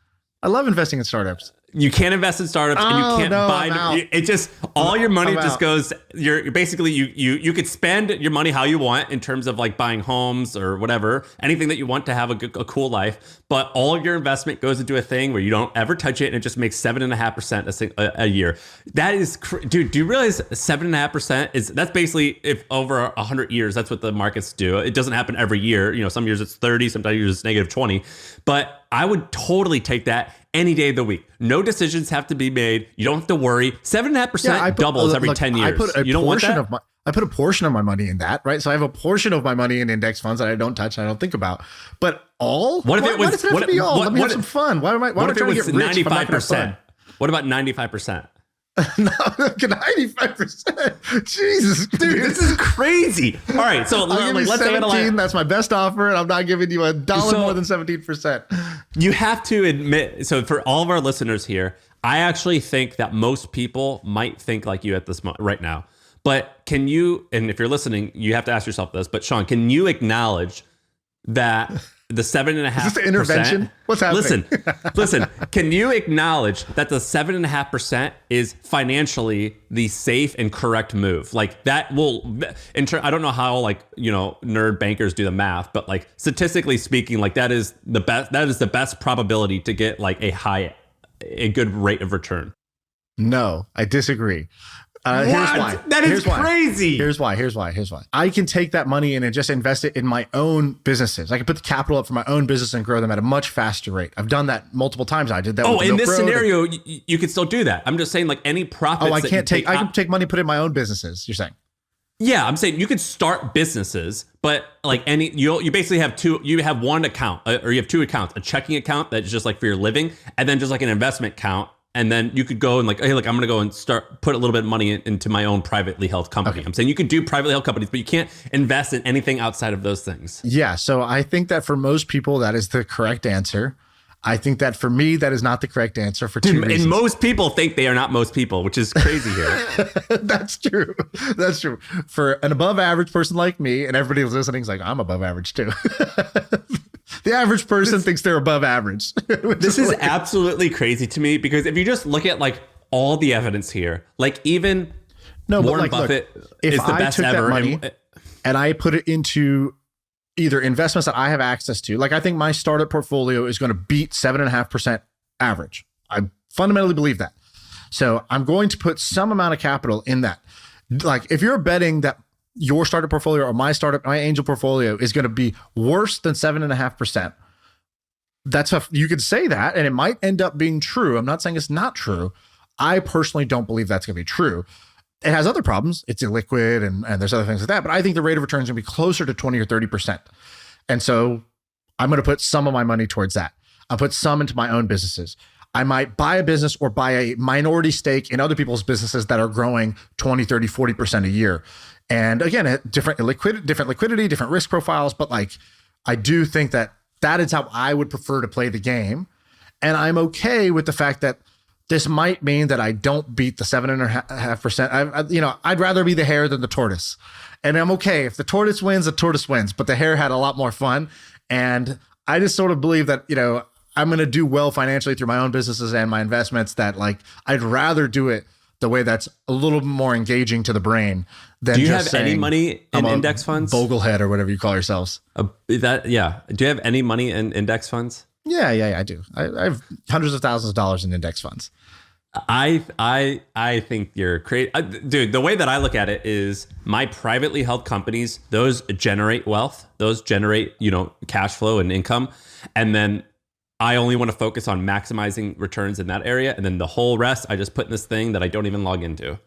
I love investing in startups.
You can't invest in startups and you can't buy. It just all your money just goes. You're basically you could spend your money how you want in terms of like buying homes or whatever, anything that you want to have a cool life. But all of your investment goes into a thing where you don't ever touch it, and it just makes 7.5% a year. That is, dude. Do you realize 7.5% is that's basically if over 100 years that's what the markets do. It doesn't happen every year. You know, some years it's 30, sometimes years it's negative 20. But I would totally take that any day of the week. No decisions have to be made. You don't have to worry. 7.5% doubles every 10 years. You don't want that?
I put a portion of my money in that, right? So I have a portion of my money in index funds that I don't touch, I don't think about. But all?
What if it was?
Why does it have to be all? Let me have some fun. Why am I trying to get rich if I'm not gonna have fun?
What about 95%?
No, 95%. Jesus,
dude, this is crazy. All right, so let's
17. That's my best offer, and I'm not giving you $1 more than 17%.
You have to admit. So for all of our listeners here, I actually think that most people might think like you at this moment right now. But can you? And if you're listening, you have to ask yourself this. But Shaan, can you acknowledge that the 7.5%?
Is this an intervention? What's happening?
Listen. Can you acknowledge that the 7.5% is financially the safe and correct move? Like that will, I don't know how nerd bankers do the math, but like statistically speaking, like that is the best. That is the best probability to get like a good rate of return.
No, I disagree. Here's why.
That is crazy.
Here's why. I can take that money and just invest it in my own businesses. I can put the capital up for my own business and grow them at a much faster rate. I've done that multiple times. I did that.
In this scenario, you could still do that. I'm just saying, like any profits.
I can take money, put it in my own businesses. You're saying?
Yeah, I'm saying you could start businesses, but like you basically have two. You have one account, or you have two accounts: a checking account that's just like for your living, and then just like an investment account. And then you could go and like, hey, look, I'm going to go and put a little bit of money into my own privately held company. Okay. I'm saying you could do privately held companies, but you can't invest in anything outside of those things.
Yeah. So I think that for most people, that is the correct answer. I think that for me, that is not the correct answer for two reasons.
And most people think they are not most people, which is crazy here.
That's true. That's true. For an above average person like me, and everybody who's listening is like, I'm above average too. The average person thinks they're above average.
This is absolutely crazy to me because if you just look at like all the evidence here, like even Warren Buffett is the best ever.
Money and I put it into either investments that I have access to, like I think my startup portfolio is going to beat 7.5% average. I fundamentally believe that. So I'm going to put some amount of capital in that. Like if you're betting that your startup portfolio or my angel portfolio is going to be worse than 7.5%. That's you could say that, and it might end up being true. I'm not saying it's not true. I personally don't believe that's going to be true. It has other problems. It's illiquid and there's other things like that. But I think the rate of return is going to be closer to 20 or 30%. And so I'm going to put some of my money towards that. I'll put some into my own businesses. I might buy a business or buy a minority stake in other people's businesses that are growing 20, 30, 40% a year. And again, different liquidity, different risk profiles. But like, I do think that is how I would prefer to play the game. And I'm okay with the fact that this might mean that I don't beat the 7.5%. I'd rather be the hare than the tortoise. And I'm okay. If the tortoise wins, the tortoise wins. But the hare had a lot more fun. And I just sort of believe that, I'm going to do well financially through my own businesses and my investments, that like, I'd rather do it the way that's a little more engaging to the brain than
do you
just
have any money in index funds?
Boglehead or whatever you call yourselves.
Do you have any money in index funds?
Yeah, I do. I have hundreds of thousands of dollars in index funds.
I think you're crazy. Dude, the way that I look at it is my privately held companies, those generate wealth. Those generate, cash flow and income. And then I only want to focus on maximizing returns in that area. And then the whole rest, I just put in this thing that I don't even log into.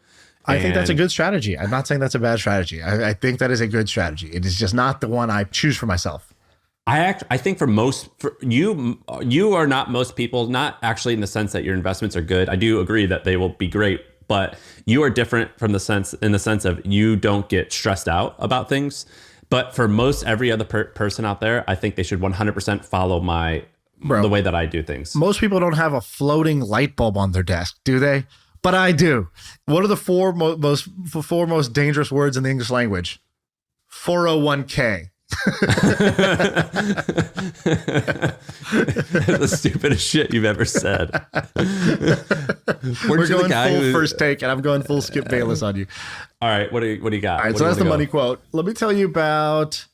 I think that's a good strategy. I'm not saying that's a bad strategy. I think that is a good strategy. It is just not the one I choose for myself.
I think for you are not most people, not actually in the sense that your investments are good. I do agree that they will be great, but you are different in the sense of you don't get stressed out about things. But for most every other person out there, I think they should 100% follow the way that I do things.
Most people don't have a floating light bulb on their desk, do they? But I do. What are the four most dangerous words in the English language? 401k.
That's the stupidest shit you've ever said.
We're going full first take, and I'm going full Skip Bayless on you.
All right, what do you got?
All right, so that's the money quote. Let me tell you about...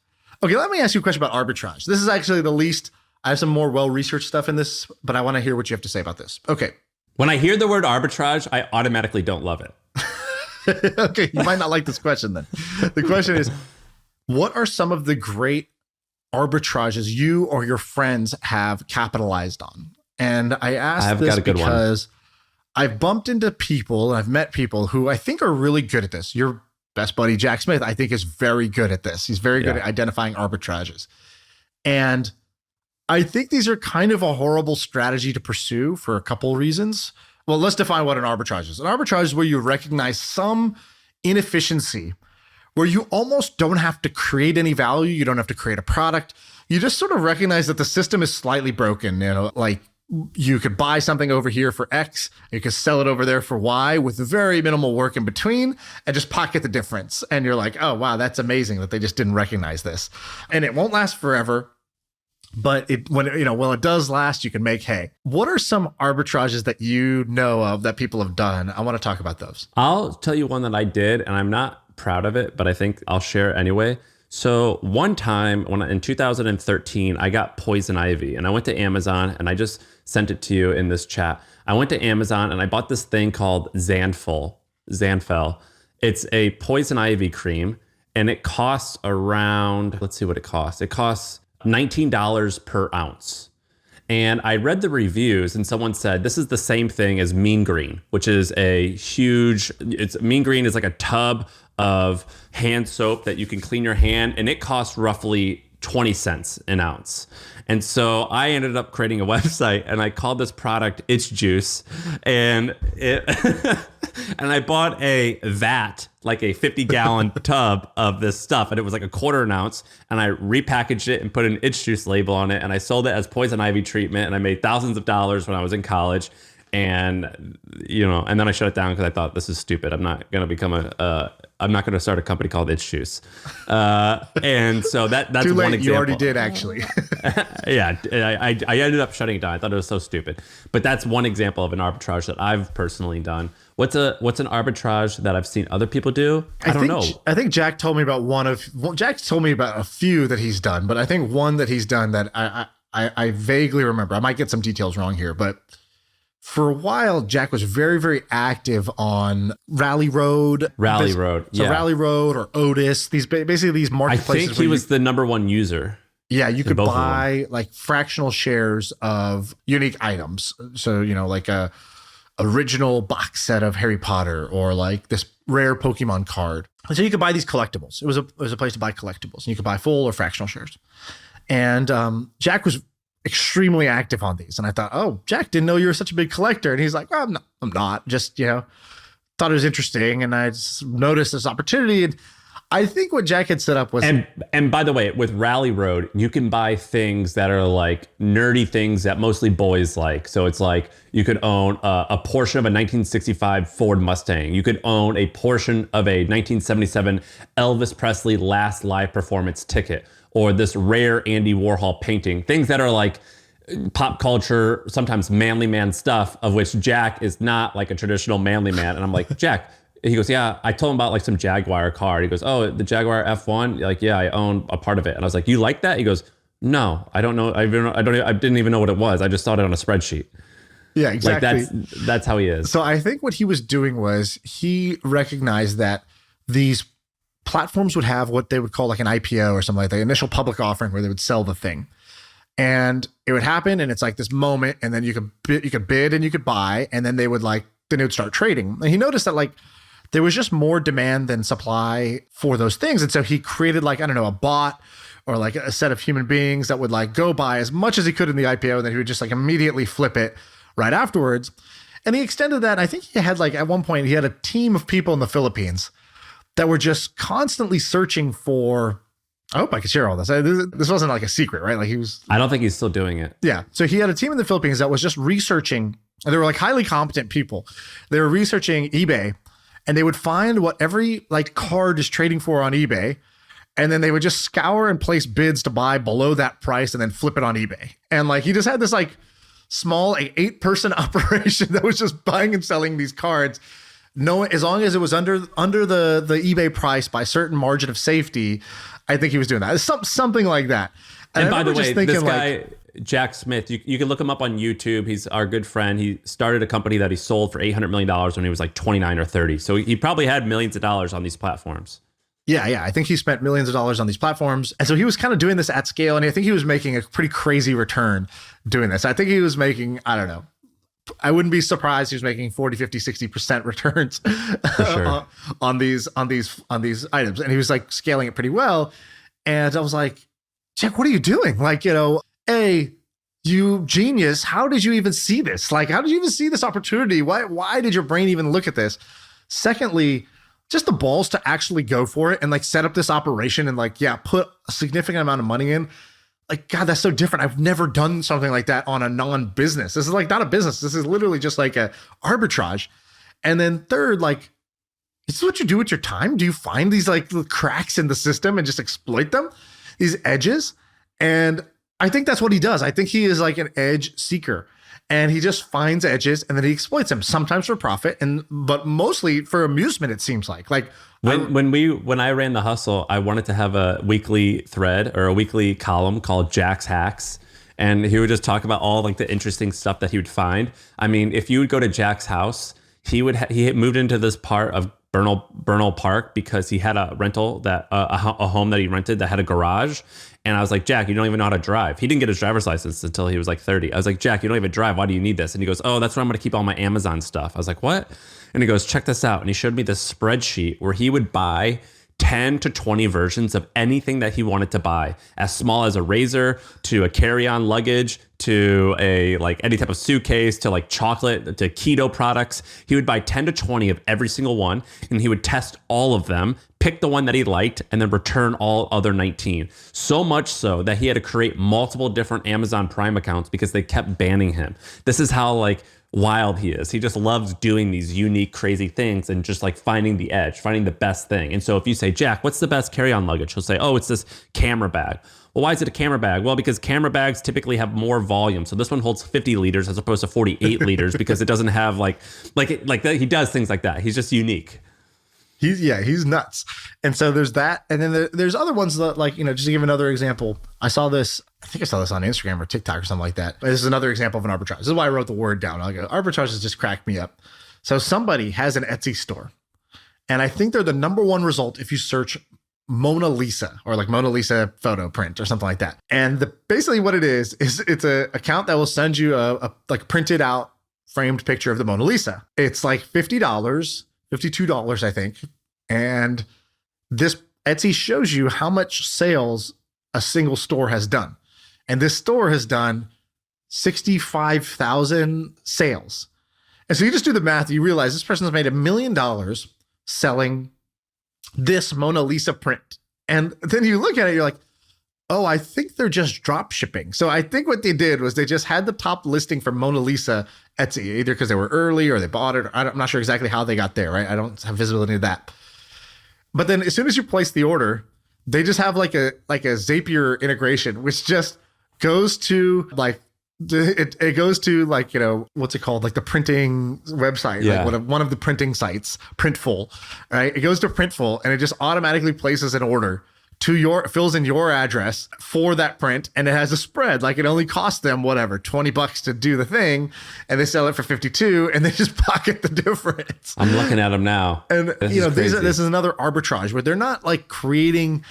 Okay, let me ask you a question about arbitrage. This is actually the least... I have some more well-researched stuff in this, but I want to hear what you have to say about this. Okay.
When I hear the word arbitrage, I automatically don't love it.
Okay, you might not like this question then. The question is, what are some of the great arbitrages you or your friends have capitalized on? And I asked this because I've bumped into people, and I've met people who I think are really good at this. Your best buddy, Jack Smith, I think is very good at this. He's very good at identifying arbitrages. And I think these are kind of a horrible strategy to pursue for a couple reasons. Well, let's define what an arbitrage is. An arbitrage is where you recognize some inefficiency where you almost don't have to create any value. You don't have to create a product. You just sort of recognize that the system is slightly broken. You know, like you could buy something over here for X, you could sell it over there for Y with very minimal work in between and just pocket the difference. And you're like, oh, wow, that's amazing that they just didn't recognize this. And it won't last forever. But when it does last, you can make hay. What are some arbitrages that you know of that people have done? I want to talk about those.
I'll tell you one that I did, and I'm not proud of it, but I think I'll share it anyway. So one time in 2013, I got poison ivy, and I went to Amazon, and I just sent it to you in this chat. I went to Amazon, and I bought this thing called Zanfel. It's a poison ivy cream, and it costs around, let's see what it costs. It costs $19 per ounce. And I read the reviews, and someone said this is the same thing as Mean Green, which is Mean Green is like a tub of hand soap that you can clean your hand, and it costs roughly 20 cents an ounce. And so I ended up creating a website, and I called this product It's Juice, and and I bought a vat, like a 50-gallon tub of this stuff, and it was like a quarter an ounce, and I repackaged it and put an It's Juice label on it, and I sold it as poison ivy treatment, and I made thousands of dollars when I was in college. And and then I shut it down because I thought, this is stupid. I'm not going to start a company called It's Juice. And so that's
too late.
One example.
You already did, actually.
Yeah, I ended up shutting it down. I thought it was so stupid. But that's one example of an arbitrage that I've personally done. What's an arbitrage that I've seen other people do? I don't know.
I think Jack told me about Jack told me about a few that he's done, but I think one that he's done that I vaguely remember. I might get some details wrong here, but for a while, Jack was very, very active on Rally Road. Rally Road or Otis. These marketplaces.
I think he was the number one user.
Yeah, you could buy like fractional shares of unique items. So, like a original box set of Harry Potter or like this rare Pokemon card. And so you could buy these collectibles. It was a place to buy collectibles. And you could buy full or fractional shares. And Jack was extremely active on these. And I thought, oh, Jack, didn't know you were such a big collector. And he's like, well, I'm not. Just, thought it was interesting. And I just noticed this opportunity. And I think what Jack had set up was...
And by the way, with Rally Road, you can buy things that are like nerdy things that mostly boys like. So it's like you could own a portion of a 1965 Ford Mustang. You could own a portion of a 1977 Elvis Presley last live performance ticket, or this rare Andy Warhol painting. Things that are like pop culture, sometimes manly man stuff, of which Jack is not like a traditional manly man. And I'm like, Jack... He goes, yeah, I told him about like some Jaguar car. He goes, oh, the Jaguar F1? Like, yeah, I own a part of it. And I was like, you like that? He goes, no, I don't know. I didn't even know what it was. I just saw it on a spreadsheet.
Yeah, exactly.
Like that's how he is.
So I think what he was doing was he recognized that these platforms would have what they would call like an IPO or something like that, initial public offering where they would sell the thing. And it would happen, and it's like this moment, and then you could bid and you could buy, and then it would start trading. And he noticed that like there was just more demand than supply for those things. And so he created like, I don't know, a bot or like a set of human beings that would like go buy as much as he could in the IPO. And then he would just like immediately flip it right afterwards. And he extended that. I think he had like, at one point he had a team of people in the Philippines that were just constantly searching for, I hope I could share all this. This wasn't like a secret, right? Like he was.
I don't think he's still doing it.
Yeah. So he had a team in the Philippines that was just researching, and they were like highly competent people. They were researching eBay, and they would find what every like card is trading for on eBay, And then they would just scour and place bids to buy below that price and then flip it on eBay. And like he just had this like small 8-person operation that was just buying and selling these cards. No, as long as it was under the eBay price by a certain margin of safety, I think he was doing that. It's something like that.
And by the way, this guy, Jack Smith, you can look him up on YouTube. He's our good friend. He started a company that he sold for $800 million when he was like 29 or 30. So he probably had millions of dollars on these platforms.
Yeah. I think he spent millions of dollars on these platforms. And so he was kind of doing this at scale. And I think he was making a pretty crazy return doing this. I think he was making, I don't know, I wouldn't be surprised he was making 40, 50, 60% returns
sure.
on these items. And he was like scaling it pretty well. And I was like, Jack, what are you doing? Like, you genius. How did you even see this? Like, how did you even see this opportunity? Why did your brain even look at this? Secondly, just the balls to actually go for it and like set up this operation and like, put a significant amount of money in. Like, God, that's so different. I've never done something like that on a non-business. This is like not a business. This is literally just like a arbitrage. And then third, like, this is what you do with your time. Do you find these like little cracks in the system and just exploit them? These edges? And I think that's what he does. I think he is like an edge seeker. And he just finds edges and then he exploits them, sometimes for profit, but mostly for amusement, it seems like. Like
when I ran The Hustle, I wanted to have a weekly thread or a weekly column called Jack's Hacks. And he would just talk about all like the interesting stuff that he would find. I mean, if you would go to Jack's house, he moved into this part of Bernal Park because he had a rental that a home that he rented that had a garage. And I was like, Jack, you don't even know how to drive. He didn't get his driver's license until he was like 30. I was like, Jack, you don't even drive. Why do you need this? And he goes, oh, that's where I'm going to keep all my Amazon stuff. I was like, what? And he goes, check this out. And he showed me this spreadsheet where he would buy 10 to 20 versions of anything that he wanted to buy, as small as a razor to a carry-on luggage to a like any type of suitcase to like chocolate to keto products. He would buy 10 to 20 of every single one and he would test all of them, pick the one that he liked, and then return all other 19. So much so that he had to create multiple different Amazon Prime accounts because they kept banning him. This is how like wild he is. He just loves doing these unique, crazy things and just like finding the edge, finding the best thing. And so if you say, Jack, what's the best carry-on luggage? He'll say, oh, it's this camera bag. Well, why is it a camera bag? Well, because camera bags typically have more volume. So this one holds 50 liters as opposed to 48 liters because it doesn't have like he does things like that. He's just unique.
He's nuts. And so there's that. And then there's other ones that like, just to give another example, I think I saw this on Instagram or TikTok or something like that. This is another example of an arbitrage. This is why I wrote the word down. I'll go, arbitrage has just cracked me up. So somebody has an Etsy store and I think they're the number one result if you search Mona Lisa or like Mona Lisa photo print or something like that. And basically what it is it's a account that will send you a like printed out framed picture of the Mona Lisa. It's like $50. $52, I think. And this Etsy shows you how much sales a single store has done. And this store has done 65,000 sales. And so you just do the math, you realize this person has made $1 million selling this Mona Lisa print. And then you look at it, you're like, oh, I think they're just drop shipping. So I think what they did was they just had the top listing for Mona Lisa Etsy, either because they were early or they bought it. Or I'm not sure exactly how they got there, right? I don't have visibility of that. But then as soon as you place the order, they just have like a Zapier integration, which just goes to like, it goes to like, what's it called? Like the printing website, like one of the printing sites, Printful, right? It goes to Printful and it just automatically places an order fills in your address for that print, and it has a spread. Like it only costs them whatever $20 to do the thing, and they sell it for 52, and they just pocket the difference.
I'm looking at them now,
and this is another arbitrage where they're not like creating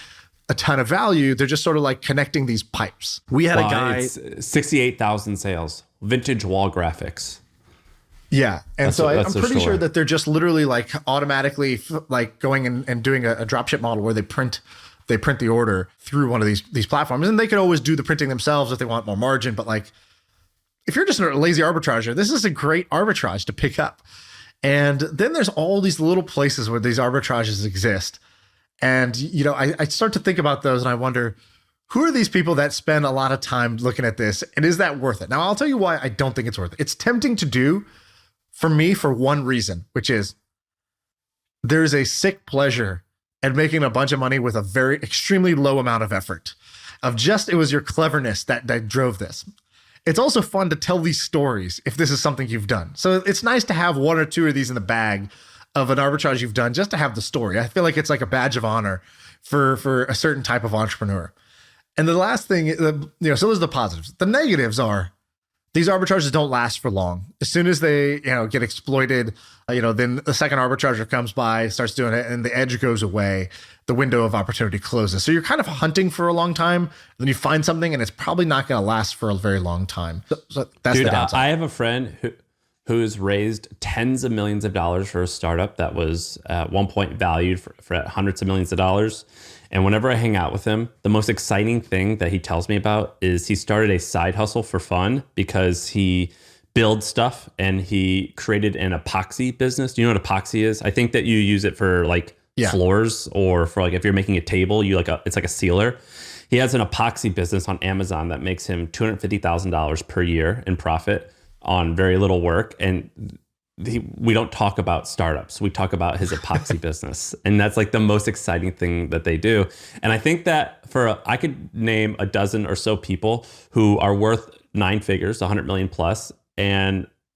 a ton of value; they're just sort of like connecting these pipes. We had a guy,
it's 68,000 sales, vintage wall graphics.
Yeah. And so I'm pretty sure that they're just literally like automatically like going and doing a dropship model where they print the order through one of these platforms. And they could always do the printing themselves if they want more margin. But like, if you're just a lazy arbitrager, this is a great arbitrage to pick up. And then there's all these little places where these arbitrages exist. And, I start to think about those and I wonder, who are these people that spend a lot of time looking at this? And is that worth it? Now, I'll tell you why I don't think it's worth it. It's tempting to do for me for one reason, which is there's a sick pleasure and making a bunch of money with a very extremely low amount of effort. It was your cleverness that drove this. It's also fun to tell these stories if this is something you've done. So it's nice to have one or two of these in the bag of an arbitrage you've done just to have the story. I feel like it's like a badge of honor for a certain type of entrepreneur. And the last thing, so those are the positives. The negatives are these arbitrages don't last for long. As soon as they, get exploited, then the second arbitrager comes by, starts doing it, and the edge goes away. The window of opportunity closes. So you're kind of hunting for a long time. Then you find something, and it's probably not going to last for a very long time. So that's the downside.
I have a friend who's raised tens of millions of dollars for a startup that was at one point valued for hundreds of millions of dollars. And whenever I hang out with him, the most exciting thing that he tells me about is he started a side hustle for fun because he builds stuff and he created an epoxy business. Do you know what epoxy is? I think that you use it for floors or for if you're making a table, it's like a sealer. He has an epoxy business on Amazon that makes him $250,000 per year in profit on very little work. And we don't talk about startups. We talk about his epoxy business. And that's like the most exciting thing that they do. And I think that I could name a dozen or so people who are worth 9 figures, 100 million plus,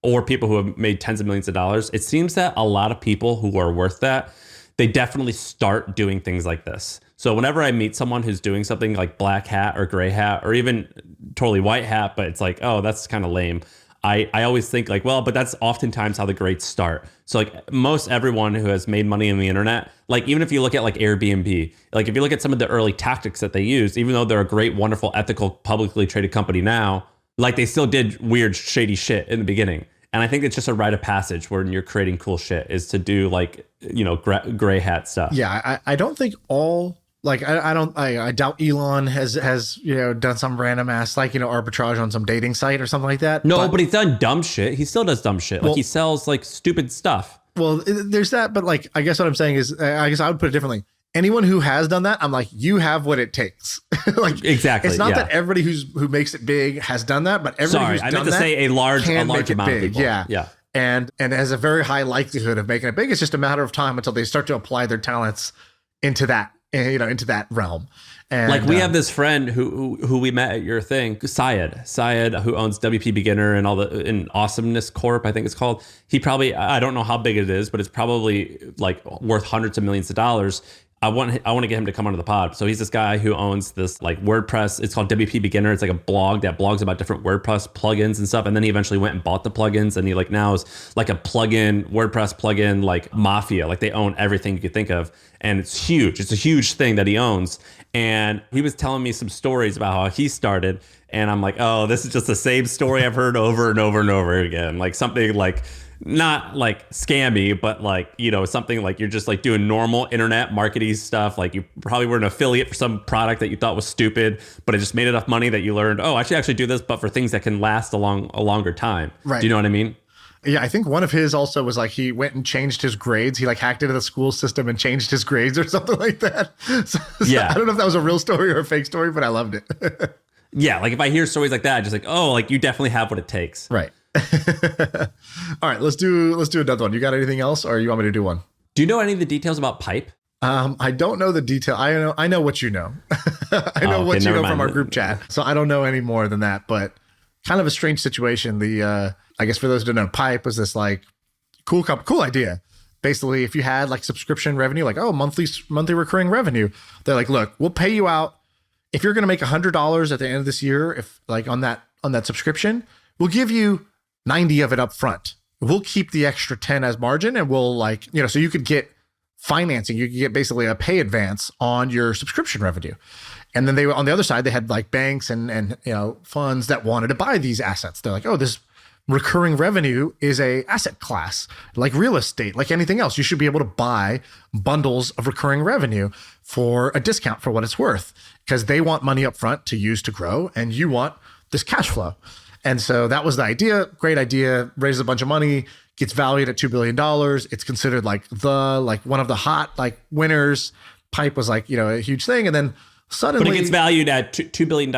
or people who have made tens of millions of dollars. It seems that a lot of people who are worth that, they definitely start doing things like this. So whenever I meet someone who's doing something like black hat or gray hat, or even totally white hat, but it's like, oh, that's kind of lame. I always think but that's oftentimes how the greats start. So most everyone who has made money on the internet, even if you look at Airbnb, if you look at some of the early tactics that they used, even though they're a great, wonderful, ethical, publicly traded company now, they still did weird, shady shit in the beginning. And I think it's just a rite of passage when you're creating cool shit is to do gray hat stuff.
Yeah, I don't think all I doubt Elon has done some random ass arbitrage on some dating site or something like that.
No, but he's done dumb shit. He still does dumb shit. He sells stupid stuff.
Well, there's that, but I guess what I'm saying is, I guess I would put it differently. Anyone who has done that, I'm you have what it takes.
Exactly.
It's not that everybody who makes it big has done that, but everybody who's done that. Sorry, I meant to say
a large amount
big.
Of people.
Yeah. And has a very high likelihood of making it big. It's just a matter of time until they start to apply their talents into that. Into that realm. And
we have this friend who we met at your thing, Syed, who owns WP Beginner and in Awesomeness Corp, I think it's called. He probably, I don't know how big it is, but it's probably worth hundreds of millions of dollars. I want to get him to come onto the pod. So he's this guy who owns this WordPress. It's called WP Beginner. It's a blog that blogs about different WordPress plugins and stuff. And then he eventually went and bought the plugins. And he now is a plugin, WordPress plugin, mafia. They own everything you could think of. And it's huge. It's a huge thing that he owns. And he was telling me some stories about how he started. And I'm oh, this is just the same story I've heard over and over and over again. Something not scammy, but something you're just doing normal internet marketing stuff. You probably were an affiliate for some product that you thought was stupid, but it just made enough money that you learned, oh, I should actually do this, but for things that can last a longer time.
Right.
Do you know what I mean?
Yeah, I think one of his also was he went and changed his grades. He hacked into the school system and changed his grades or something like that. So
yeah.
I don't know if that was a real story or a fake story, but I loved it.
Yeah, if I hear stories like that, I'm just oh, you definitely have what it takes.
Right. All right, let's do another one. You got anything else, or you want me to do one?
Do you know any of the details about Pipe?
I don't know the detail. I know what you know. I know what you know from our group chat. So I don't know any more than that, but kind of a strange situation. I guess for those who don't know, Pipe was this cool idea. Basically, if you had subscription revenue, monthly recurring revenue, they're look, we'll pay you out if you're going to make $100 at the end of this year. If on that subscription, we'll give you 90 of it up front. We'll keep the extra 10 as margin, and we'll so you could get financing. You could get basically a pay advance on your subscription revenue. And then on the other side, they had banks and funds that wanted to buy these assets. They're oh, this recurring revenue is a asset class, like real estate, like anything else. You should be able to buy bundles of recurring revenue for a discount for what it's worth, because they want money up front to use to grow, and you want this cash flow. And so that was the idea. Great idea. Raises a bunch of money, gets valued at $2 billion. It's considered one of the hot winners. Pipe was a huge thing. And then suddenly,
but it gets valued at $2 billion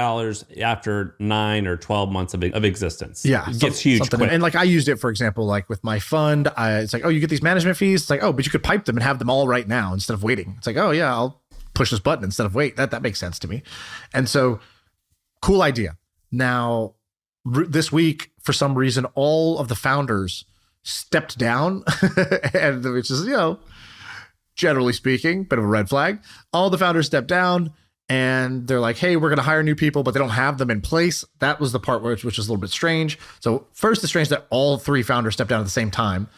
after 9 or 12 months of existence.
Yeah.
It gets huge quick.
And like I used it, for example, like with my fund, it's like, oh, you get these management fees. It's like, oh, but you could pipe them and have them all right now instead of waiting. It's like, oh yeah, I'll push this button instead of wait. That makes sense to me. And so cool idea. Now, this week, for some reason, all of the founders stepped down, and which is, generally speaking, bit of a red flag. All the founders stepped down, and they're like, hey, we're going to hire new people, but they don't have them in place. That was the part which is a little bit strange. So first, it's strange that all 3 founders stepped down at the same time.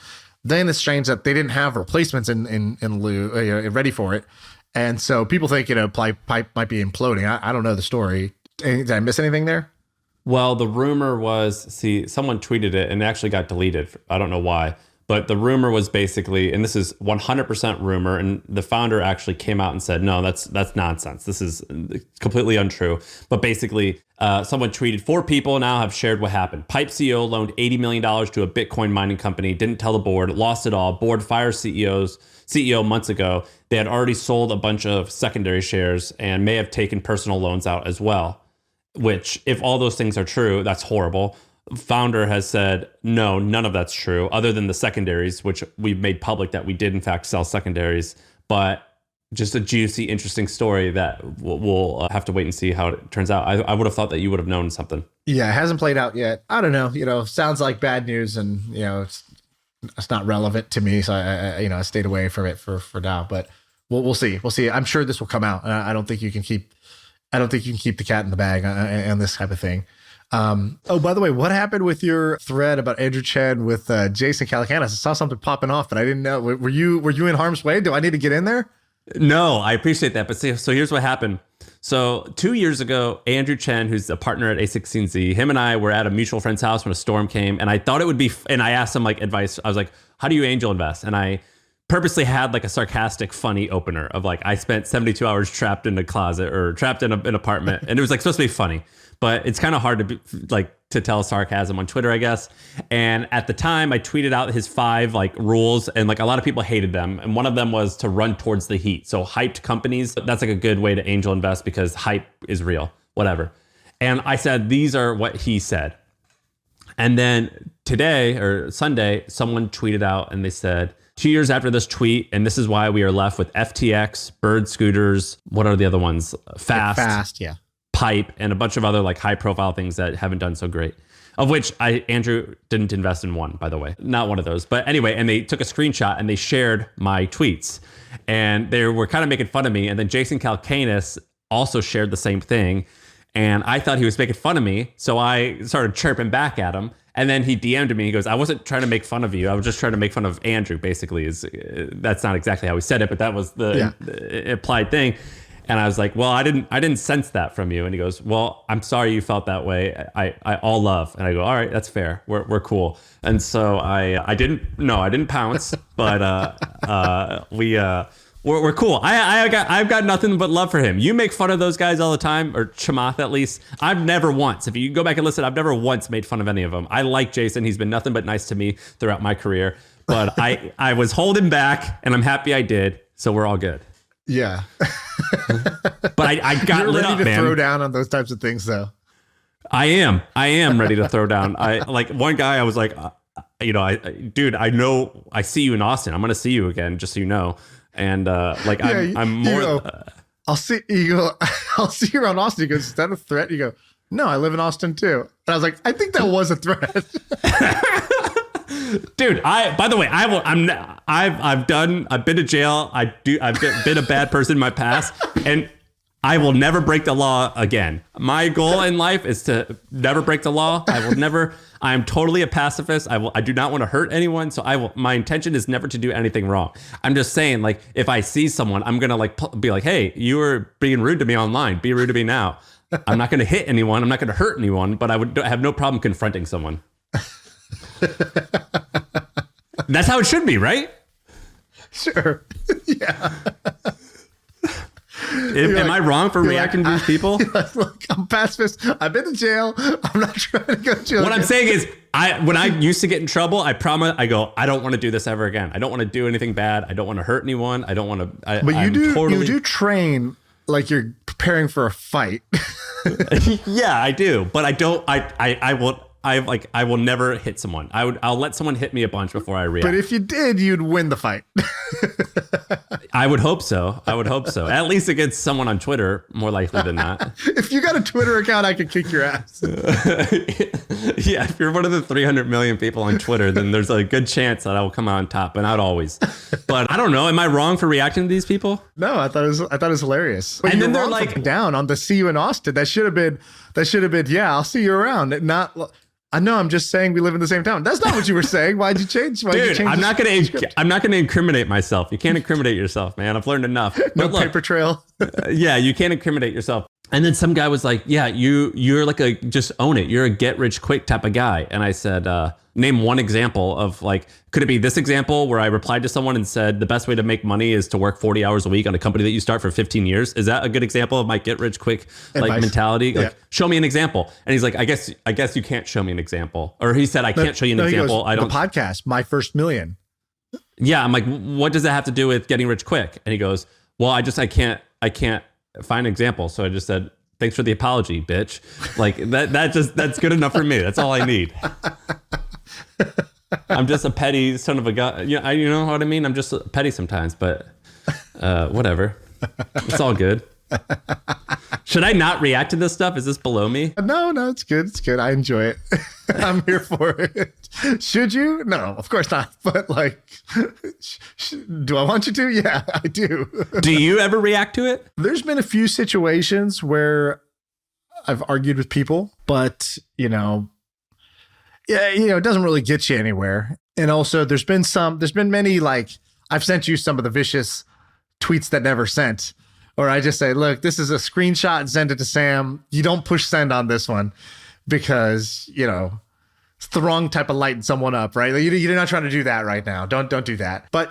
Then it's strange that they didn't have replacements in lieu, ready for it. And so people think, Pipe might be imploding. I don't know the story. Did I miss anything there?
Well, the rumor was, someone tweeted it and it actually got deleted. I don't know why. But the rumor was basically, and this is 100% rumor, and the founder actually came out and said, no, that's nonsense. This is completely untrue. But basically, someone tweeted, 4 people now have shared what happened. Pipe CEO loaned $80 million to a Bitcoin mining company, didn't tell the board, lost it all. Board fires CEO months ago. They had already sold a bunch of secondary shares and may have taken personal loans out as well. Which, if all those things are true, that's horrible. Founder has said, no, none of that's true, other than the secondaries, which we've made public that we did, in fact, sell secondaries. But just a juicy, interesting story that we'll have to wait and see how it turns out. I would have thought that you would have known something.
Yeah, it hasn't played out yet. I don't know. Sounds like bad news, and, it's not relevant to me. So, I stayed away from it for now. But we'll see. We'll see. I'm sure this will come out. I don't think you can keep the cat in the bag on this type of thing. By the way, what happened with your thread about Andrew Chen with Jason Calacanis? I saw something popping off, but I didn't know. Were you in harm's way? Do I need to get in there?
No, I appreciate that. But so here's what happened. So 2 years ago, Andrew Chen, who's a partner at A16Z, him and I were at a mutual friend's house when a storm came, and I thought it would be, and I asked him advice. I was like, how do you angel invest? And I purposely had a sarcastic, funny opener of I spent 72 hours trapped in a closet or trapped in an apartment, and it was supposed to be funny, but it's kind of hard to be, to tell sarcasm on Twitter, I guess. And at the time, I tweeted out his 5 rules, and a lot of people hated them. And one of them was to run towards the heat. So hyped companies, that's a good way to angel invest because hype is real, whatever. And I said, these are what he said. And then today or Sunday, someone tweeted out and they said, 2 years after this tweet, and this is why we are left with FTX, Bird Scooters, what are the other ones? Fast,
yeah.
Pipe, and a bunch of other high profile things that haven't done so great. Of which Andrew didn't invest in one, by the way. Not one of those. But anyway, and they took a screenshot and they shared my tweets. And they were kind of making fun of me. And then Jason Calacanis also shared the same thing. And I thought he was making fun of me. So I started chirping back at him. And then he DM'd me. He goes, I wasn't trying to make fun of you. I was just trying to make fun of Andrew, basically. That's not exactly how he said it, but that was the implied thing. And I was like, well, I didn't sense that from you. And he goes, well, I'm sorry you felt that way. I all love. And I go, all right, that's fair. We're cool. And so I didn't pounce, but we're cool. I've got nothing but love for him. You make fun of those guys all the time, or Chamath at least. I've never once, if you go back and listen, I've never once made fun of any of them. I like Jason. He's been nothing but nice to me throughout my career. But I was holding back, and I'm happy I did. So we're all good.
Yeah.
But I got
You're
lit
ready
up,
to
man.
throw down on those types of things, though.
I am ready to throw down. One guy, I was like, dude, I know I see you in Austin. I'm going to see you again, just so you know. And I'm more.
I'll see you. Go, I'll see you around Austin. He goes, is that a threat? You go, no, I live in Austin too. And I was like, I think that was a threat.
Dude, by the way, I've been to jail. I've been a bad person in my past, and I will never break the law again. My goal in life is to never break the law. I am totally a pacifist. I do not want to hurt anyone. So my intention is never to do anything wrong. I'm just saying, if I see someone, I'm going to be like, hey, you were being rude to me online. Be rude to me now. I'm not going to hit anyone. I'm not going to hurt anyone, but I would have no problem confronting someone. That's how it should be, right?
Sure. Yeah.
Am I wrong for reacting to these people?
Look, I'm pacifist. I've been to jail. I'm not trying to go to jail.
What I'm saying is, when I used to get in trouble, I promise, I don't want to do this ever again. I don't want to do anything bad. I don't want to hurt anyone. I don't want to.
But you do train like you're preparing for a fight.
Yeah, I do, but I don't. I will never hit someone. I'll let someone hit me a bunch before I react.
But if you did, you'd win the fight.
I would hope so. At least against someone on Twitter, more likely than not.
If you got a Twitter account, I could kick your ass.
Yeah, if you're one of the 300 million people on Twitter, then there's a good chance that I will come out on top, and not always. But I don't know. Am I wrong for reacting to these people?
No, I thought it was hilarious. But
and then they're like
down on the see you in Austin. That should have been. Yeah, I'll see you around. Not. I know. I'm just saying we live in the same town. That's not what you were saying. Why'd you change?
I'm not gonna incriminate myself. You can't incriminate yourself, man. I've learned enough.
No paper trail.
Yeah, you can't incriminate yourself. And then some guy was like, "Yeah, you're like just own it. You're a get rich quick type of guy." And I said, "Name one example of like, could it be this example where I replied to someone and said the best way to make money is to work 40 hours a week on a company that you start for 15 years? Is that a good example of my get rich quick like mentality? Like, show me an example." And he's like, I guess you can't show me an example." Or he said, "I can't show you an example.
Goes, I don't." The podcast, My First Million.
Yeah, I'm like, what does that have to do with getting rich quick? And he goes, "Well, I can't find an example." So I just said, "Thanks for the apology, bitch." Like that's good enough for me. That's all I need. I'm just a petty son of a gun. You know what I mean? I'm just petty sometimes, but whatever. It's all good. Should I not react to this stuff? Is this below me?
No, it's good. It's good. I enjoy it. I'm here for it. Should you? No, of course not. But like, do I want you to? Yeah, I do.
Do you ever react to it?
There's been a few situations where I've argued with people, but it doesn't really get you anywhere. And also there's been many, like, I've sent you some of the vicious tweets that never sent, or I just say, look, this is a screenshot and send it to Sam. You don't push send on this one because, it's the wrong type of lighting someone up, right? Like, you're not trying to do that right now. Don't do that. But,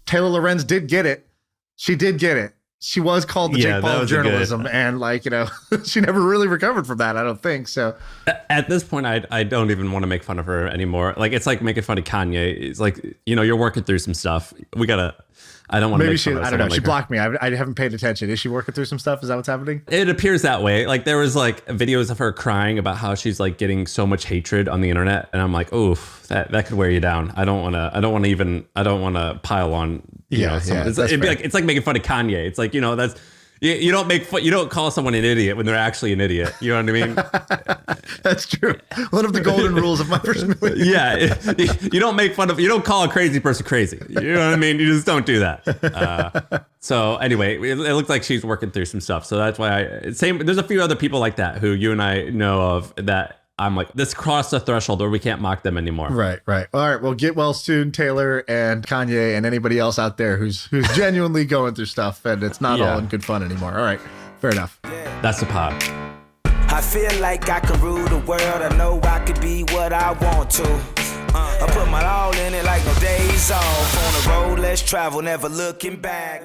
Taylor Lorenz did get it. She did get it. She was called the Jake Paul of journalism, and she never really recovered from that, I don't think. So
at this point, I don't even want to make fun of her anymore. Like, it's like making fun of Kanye. It's like, you're working through some stuff. I don't want to make fun of her.
I don't know. She blocked me. I haven't paid attention. Is she working through some stuff? Is that what's happening?
It appears that way. Like, there was like videos of her crying about how she's like getting so much hatred on the internet, and I'm like, oof, that could wear you down. I don't want to pile on. It's like making fun of Kanye. It's like, that's you don't call someone an idiot when they're actually an idiot. You know what I mean?
That's true. One of the golden rules of My First Million.
Yeah, you don't call a crazy person crazy. You know what I mean? You just don't do that. So anyway, it looks like she's working through some stuff. So that's why there's a few other people like that who you and I know of that I'm like, this crossed the threshold where we can't mock them anymore.
Right. All right. Well, get well soon, Taylor and Kanye and anybody else out there who's genuinely going through stuff and it's not all in good fun anymore. All right. Fair enough.
That's the pod.
I feel like I can rule the world. I know I could be what I want to. I put my all in it like no days off. On the road, let's travel, never looking back.